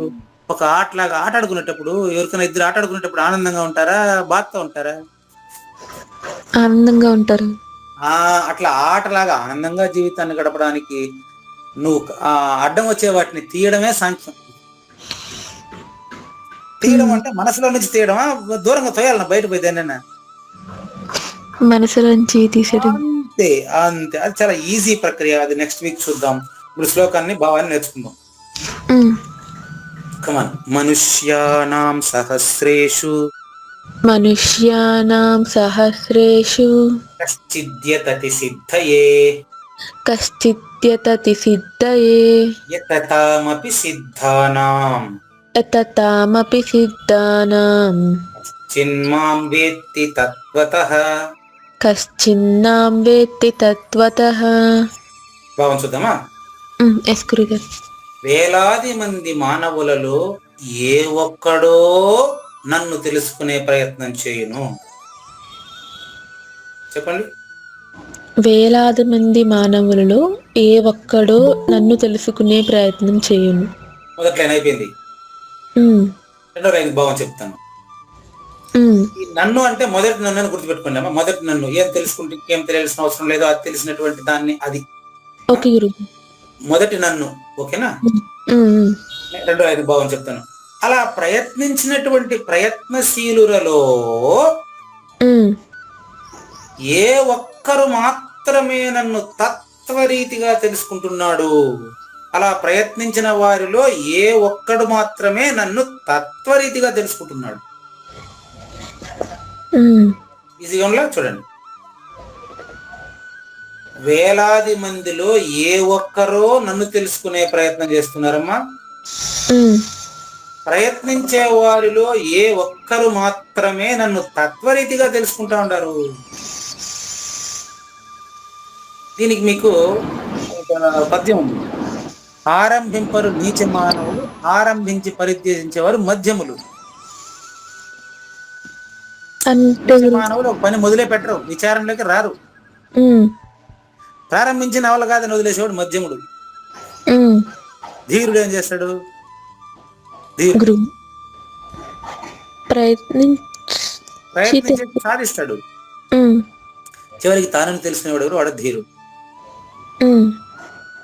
Speaker 1: ఒక ఆటలాగా ఆట ఆడుకునేటప్పుడు, ఎవరికైనా ఇద్దరు ఆట ఆడుకునేటప్పుడు ఆనందంగా ఉంటారా, బాధతో ఉంటారా?
Speaker 3: ఆనందంగా ఉంటారు.
Speaker 1: అట్లా ఆటలాగా ఆనందంగా జీవితాన్ని గడపడానికి నువ్వు అడ్డం వచ్చే వాటిని తీయడమే సాంఖ్యం. తీయడం అంటే మనసులో నుంచి తీయడమా, దూరంగా తోయాలన్నా బయట పోయి దాన్ని?
Speaker 3: మనసులోంచి తీసేయడం.
Speaker 1: అంతే అంతే, అది చాలా ఈజీ ప్రక్రియ. అది నెక్స్ట్ వీక్ చూద్దాం. ఇప్పుడు శ్లోకాన్ని భావాన్ని నేర్చుకుందాం.
Speaker 3: ఉమ్.
Speaker 1: కమాన్. మనుష్యానాం సహస్రేషు
Speaker 3: మనుష్యానాం సహస్రేషు
Speaker 1: కశ్చిద్యతతి సిద్ధయే
Speaker 3: కశ్చిద్యతతి సిద్ధయే
Speaker 1: యతతామపి సిద్ధానాం
Speaker 3: యతతామపి సిద్ధానాం
Speaker 1: చిన్మాం వేత్తి తత్వతః.
Speaker 3: కశ్చిన్నాం వేత్తి తత్వతః.
Speaker 1: భావం చూద్దామా?
Speaker 3: ఎస్ గురుగారు.
Speaker 1: వేలాది మంది మానవులలో ఏ ఒక్కడో నన్ను తెలుసుకునే ప్రయత్నం చేయును. చెప్పండి.
Speaker 3: వేలాది మంది మానవులలో ఏ ఒక్కడో నన్ను తెలుసుకునే ప్రయత్నం చేయును.
Speaker 1: మొదటి లైన్ అయిపోయింది. రెండో లైన్ భావం చెప్తాను. ఈ నన్ను అంటే మొదటి నన్ను అని గుర్తుపెట్టుకోండి అమ్మా. మొదటి నన్ను ఏం తెలుసుకుంటే ఇంకేం తెలియాల్సిన అవసరం లేదు, అది తెలిసినటువంటి దాన్ని, అది
Speaker 3: ఓకే గురు.
Speaker 1: మొదటి నన్ను. ఓకేనా? రెండో లైన్ భావం చెప్తాను. అలా ప్రయత్నించినటువంటి ప్రయత్నశీలులలో ఏ ఒక్కరు మాత్రమే నన్ను తత్వరీతిగా తెలుసుకుంటున్నాడు. అలా ప్రయత్నించిన వారిలో ఏ ఒక్కడు మాత్రమే నన్ను తత్వరీతిగా తెలుసుకుంటున్నాడు. ఈజీగా ఉందా? చూడండి. వేలాది మందిలో ఏ ఒక్కరో నన్ను తెలుసుకునే ప్రయత్నం చేస్తున్నారమ్మా. ప్రయత్నించే వారిలో ఏ ఒక్కరు మాత్రమే నన్ను తత్వరీతిగా తెలుసుకుంటా ఉంటారు. దీనికి మీకు పద్యం ఉంది. ఆరంభింపరు నీచ మానవులు, ఆరంభించి పరిత్యజించేవారు మధ్యములు. మానవులు ఒక పని మొదలే పెట్టరు, విచారణలోకి రారు. ప్రారంభించిన వాళ్ళు కాదని వదిలేసేవాడు మధ్యముడు. ధీరుడు ఏం చేస్తాడు? ప్రయత్నించి సాధిస్తాడు. చివరికి తానని తెలిసినవాడు వాడు ధీరుడు.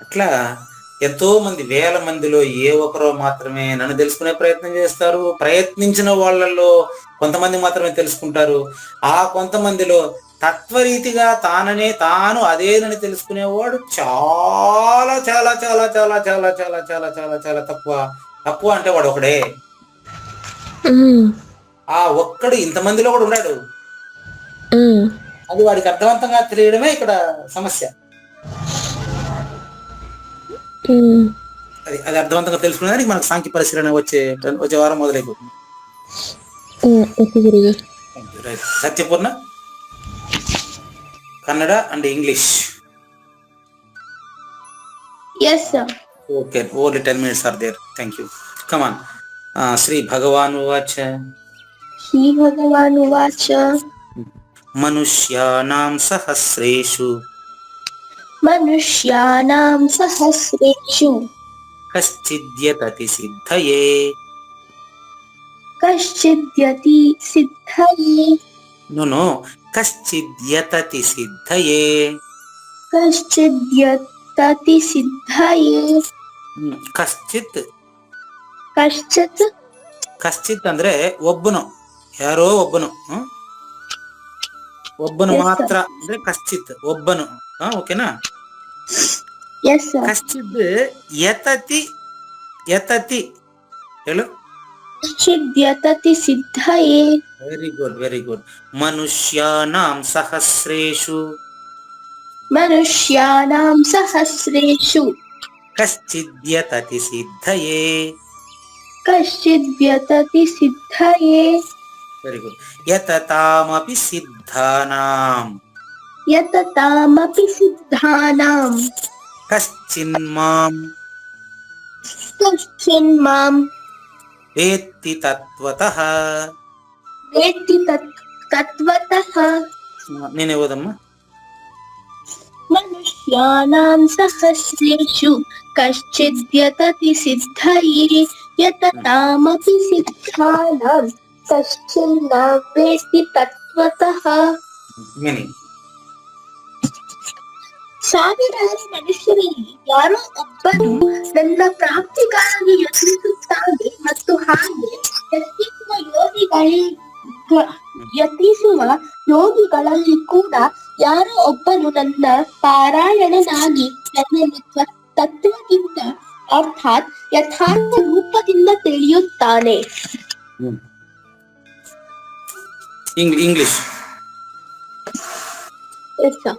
Speaker 1: అట్లా ఎంతో మంది, వేల మందిలో ఏ ఒక్కరో మాత్రమే నన్ను తెలుసుకునే ప్రయత్నం చేస్తారు. ప్రయత్నించిన వాళ్ళల్లో కొంతమంది మాత్రమే తెలుసుకుంటారు. ఆ కొంతమందిలో తత్వరీతిగా తాను అదేనని తెలుసుకునేవాడు చాలా చాలా చాలా చాలా చాలా చాలా చాలా చాలా చాలా తక్కువ. తక్కువ అంటే వాడు ఒకడే. ఆ ఒక్కడు ఇంతమందిలో కూడా ఉన్నాడు.
Speaker 3: ఉమ్,
Speaker 1: అది వాడికి అర్థవంతంగా తెలియడమే ఇక్కడ సమస్య.
Speaker 3: ఉమ్,
Speaker 1: అది అర్థవంతంగా తెలుసుకునేదానికి మనకు సాంఖ్య పరిశీలన వచ్చే వారం మొదలైపోతుంది.
Speaker 3: ఓకే గురుగారు.
Speaker 1: Right. Satyapurna, Kannada and English.
Speaker 2: Yes, sir.
Speaker 1: Okay, only 10 minutes are there. Thank you. Come on. Shri Bhagavan వాచ
Speaker 2: Shri Bhagavan Uvacha
Speaker 1: మనుష్యానాం సహస్రేషు
Speaker 2: Manusyanam Sahasreshu
Speaker 1: కశ్చిద్యతతి సిద్ధయే.
Speaker 2: Kaschidyati Siddhaye
Speaker 1: నో కశ్చిద్యతతి సిద్ధయే.
Speaker 2: Kaschidyatati Siddhaye
Speaker 1: ಕಶ್ಚಿತ್
Speaker 2: Kaschat
Speaker 1: ಕಶ್ಚಿತ್ ಅಂದ್ರೆ ಒಬ್ಬನು, ಯಾರೋ ಒಬ್ಬನು. ಒಬ್ಬನು
Speaker 2: Yes, sir.
Speaker 1: ಮಾತ್ರ ಅಂದ್ರೆ ಕಶ್ಚಿತ್, ಒಬ್ಬನು. ಓಕೆನಾ?
Speaker 2: Yes, sir.
Speaker 1: ಕಶ್ಚಿತ್ ಯತತಿ ಯತತಿ ಹೇಳು.
Speaker 2: Kaschidyatati Siddhaye
Speaker 1: very good, very good. ಮನುಷ್ಯಾನಾಂ ಸಹಸ್ರೇಷು
Speaker 2: Manusyanam Sahasreshu
Speaker 1: ಕಶ್ಚಿದ್ಯತತಿ ಸಿದ್ಧಯೇ.
Speaker 2: Kaschidyatati Siddhaye
Speaker 1: very good. ಯತತಾಮಪಿ ಸಿದ್ಧಾನಾಂ
Speaker 2: Yatatamapi Siddhanam
Speaker 1: ಕಶ್ಚಿನ್ಮಾಂ
Speaker 2: Kaschin Mam
Speaker 1: ವೇತ್ತಿ ತತ್ವತಃ.
Speaker 2: Vetti Tattvataha
Speaker 1: ನೀನೇ ಓದಮ್ಮ.
Speaker 2: Manusyanam Sahasreshu Kaschidyatati Siddhaye Yatatamapi Siddhanam Kaschin Mam Vetti Tattvataha.
Speaker 1: Meaning.
Speaker 2: ಸಾವಿರಾರು ಮನುಷ್ಯರಲ್ಲಿ ಯಾರೋ ಒಬ್ಬನು ನನ್ನ ಪ್ರಾಪ್ತಿಗಾಗಿ ಯತ್ನಿಸುತ್ತಾನೆ ಮತ್ತು ಹಾಗೆ ಯತ್ನಿಸುವ ಯೋಗಿಗಳಲ್ಲಿ ಕೂಡ ಯಾರೋ ಒಬ್ಬನು ನನ್ನ ಪಾರಾಯಣನಾಗಿ ನನ್ನನ್ನು ತತ್ವದಿಂದ ಅರ್ಥಾತ್ ಯಥಾರ್ಥ ರೂಪದಿಂದ ತಿಳಿಯುತ್ತಾನೆ.
Speaker 1: English.
Speaker 2: Yes, sir.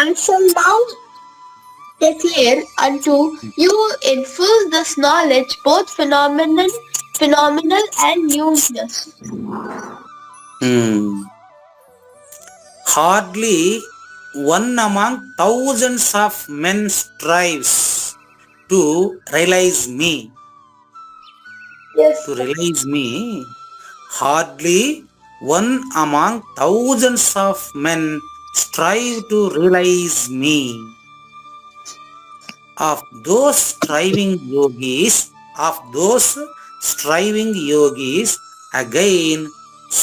Speaker 2: I shall now declare unto you in full this knowledge, both phenomenal and newness.
Speaker 1: Hardly one among thousands of men strives to realize me.
Speaker 2: Yes,
Speaker 1: To realize me. Hardly one among thousands of men strive to realize me. Of those striving yogis, again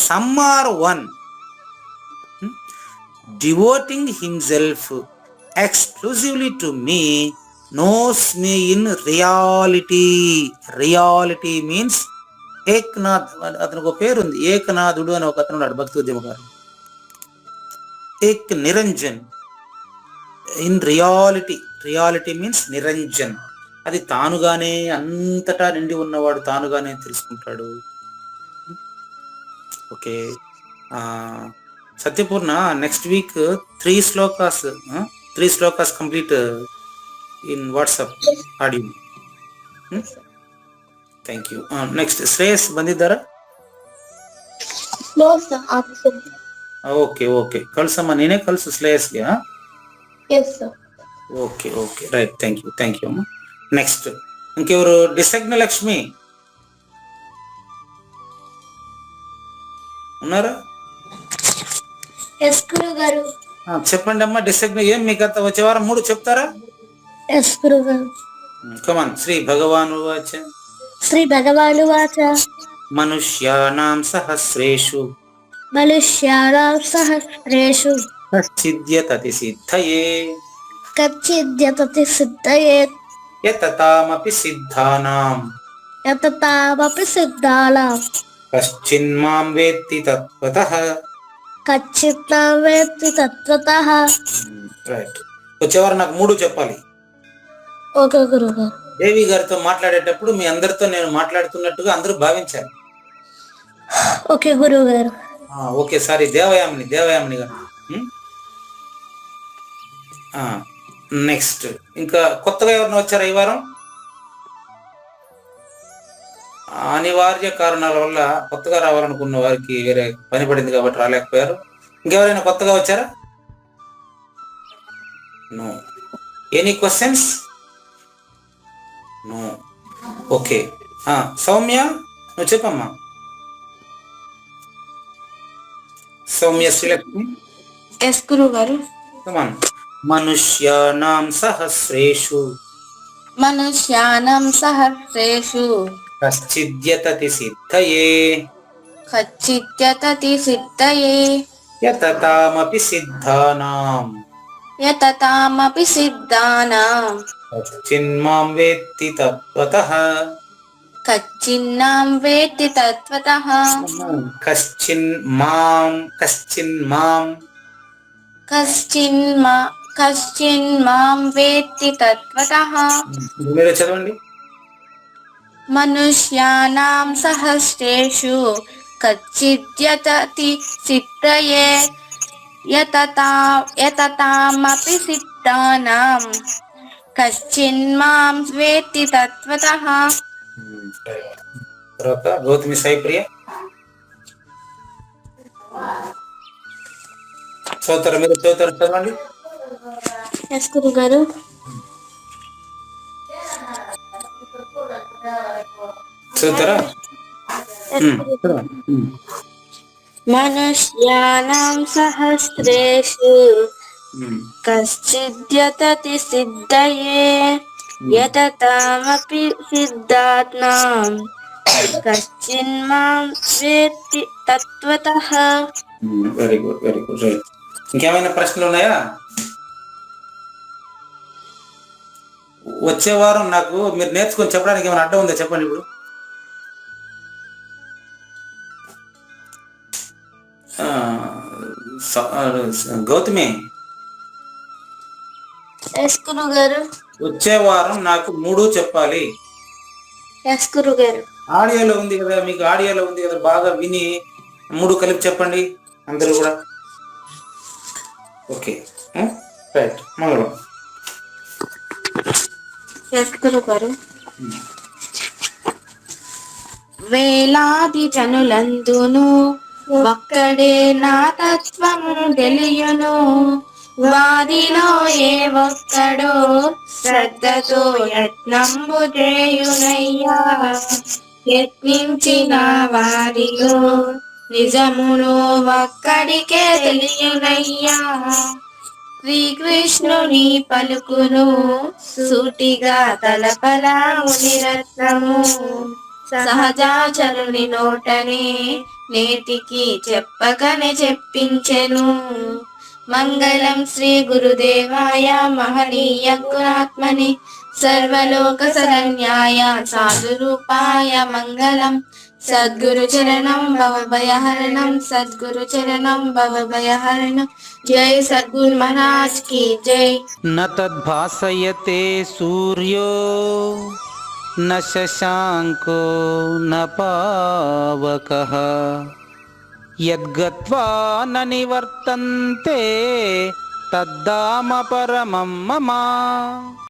Speaker 1: some are one, devoting himself exclusively to me, knows me in reality. Reality means Eknath. అతనికి ఒక పేరు ఉంది, ఏకనాథుడు అని ఒక అతను ఉన్నాడు, భక్తి ఉద్యమకారు. ఏక్ Niranjan. In reality, reality means Niranjan. అది తానుగానే అంతటా నిండి ఉన్నవాడు తానుగానే తెలుసుకుంటాడు. Okay. Satyapurna, next week 3 shlokas complete in WhatsApp audio. Thank you. Next Shreyas ಬಂದಿದ್ದಾರಾ?
Speaker 2: no, sir. Absent.
Speaker 1: ಓಕೆ ಕಳ್ಸಮ್ಮ, ನೀನೇ ಕಳ್ಸು ಶ್ರೇಯಸ್ಗೆ.
Speaker 2: Yes, sir.
Speaker 1: Okay right. Thank you అమ్మ. నెక్స్ట్ ఇంకెవరు? డిసగ్న లక్ష్మి ఉన్నారా?
Speaker 2: Yes, Gurugaru.
Speaker 1: చెప్పండి అమ్మా. డిసగ్న ఏం మీకు అంత వచ్చే వారం 3 చెప్తారా?
Speaker 2: Yes, Gurugaru.
Speaker 1: కమాన్. శ్రీ భగవాన్ వాచ
Speaker 2: Shri Bhagavan Uvacha
Speaker 1: మనుష్యానాం సహస్రేషు
Speaker 2: Manusyanam Sahasreshu
Speaker 1: కశ్చిద్యతతి సిద్ధయే.
Speaker 2: Kaschidyatati Siddhaye
Speaker 1: యతతామపి సిద్ధానాం
Speaker 2: Yatatamapi Siddhanam
Speaker 1: కశ్చిన్మాం వేత్తి తత్వతః.
Speaker 2: Kachitnam Vetti Tattvataha.
Speaker 1: రైట్. వచ్చేవారు నాకు 3 చెప్పాలి.
Speaker 2: Okay, Gurugaru.
Speaker 1: దేవి గారితో మాట్లాడేటప్పుడు మీ అందరితో నేను మాట్లాడుతున్నట్టుగా అందరూ భావించాలి.
Speaker 2: ఓకే గురువు గారు.
Speaker 1: Okay sorry, దేవయామినిగా. నెక్స్ట్ ఇంకా కొత్తగా ఎవరైనా వచ్చారా ఈ వారం? అనివార్య కారణాల వల్ల కొత్తగా రావాలనుకున్న వారికి వేరే పని పడింది కాబట్టి రాలేకపోయారు. ఇంకెవరైనా కొత్తగా వచ్చారా? No. Any questions? No. Okay. Soumya నువ్వు చెప్పమ్మా. సౌమ్య శ్రీలక్ష్మి.
Speaker 4: ఎస్ గురువు గారు.
Speaker 1: మనుష్యానాం సహస్రేషు కశ్చిద్యతతి సిద్ధయే యతతామపి సిద్ధానాం కశ్చిన్మాం వేత్తి తత్వతః
Speaker 4: కశ్చిన్మాం వేత్తి తత్వతః.
Speaker 1: మీరు చదవండి.
Speaker 4: మనుష్యానాం సహస్రేషు కచ్చిద్యతతి సిద్ధయే యతతామపి సిద్ధానాం కశ్చిన్మాం వేత్తి తత్వతః.
Speaker 1: తర్వాత గౌతమి సాయిప్రియ చదువుతారా? మీరు చదువుతారు, చదవండి.
Speaker 2: ఎస్ గురువు గారు.
Speaker 1: చదువుతారా?
Speaker 4: మనుష్యానాం సహస్రేషు కశ్చిద్యతతి సిద్ధయే యతతామపి సిద్ధాత్మాం కశ్చిన్మాం వేత్తి తత్వతః.
Speaker 1: Very good, very good, right. ఇంకేమైనా ప్రశ్నలు ఉన్నాయా? వచ్చే వారం నాకు మీరు నేర్చుకొని చెప్పడానికి ఏమైనా అడ్డం ఉందా చెప్పండి ఇప్పుడు. గౌతమి,
Speaker 4: ఎస్ గురువు గారు.
Speaker 1: వచ్చే వారం నాకు 3 చెప్పాలి.
Speaker 4: ఎస్ గురువు గారు.
Speaker 1: ఆడియోలో ఉంది కదా, మీకు ఆడియోలో ఉంది కదా, బాగా విని 3 కలిపి చెప్పండి అందరూ కూడా. Okay, right. మంగళం.
Speaker 4: ఎస్ గురువు గారు. వేలాది జనులందును ఒక్కడే నా తత్వము తెలియను, వారిలో ఏ ఒక్కడో శ్రద్ధతో యత్నంబు చేయునయ్యా, యత్నించిన వారిలో నిజమును ఒక్కడికే తెలియనయ్యా. శ్రీకృష్ణుని పలుకును సూటిగా తలపలా మునిరత్నము, సహజాచరుని నోటనే నేటికి చెప్పకనే చెప్పించెను. మంగళం శ్రీ గురుదేవాయ మహనీయ గుణాత్మని సర్వలోక శరణ్యాయ సాధురూపాయ మంగళం. సద్గురు చరణం భవభయహరణం, సద్గురు చరణం భవభయహరణం. జై సద్గురు మహారాజ్ की जय.
Speaker 5: न तद्भासयते सूर्यो न शशांको न पावकः यद्गत्वा न निवर्तन्ते तद्धाम परमं मम.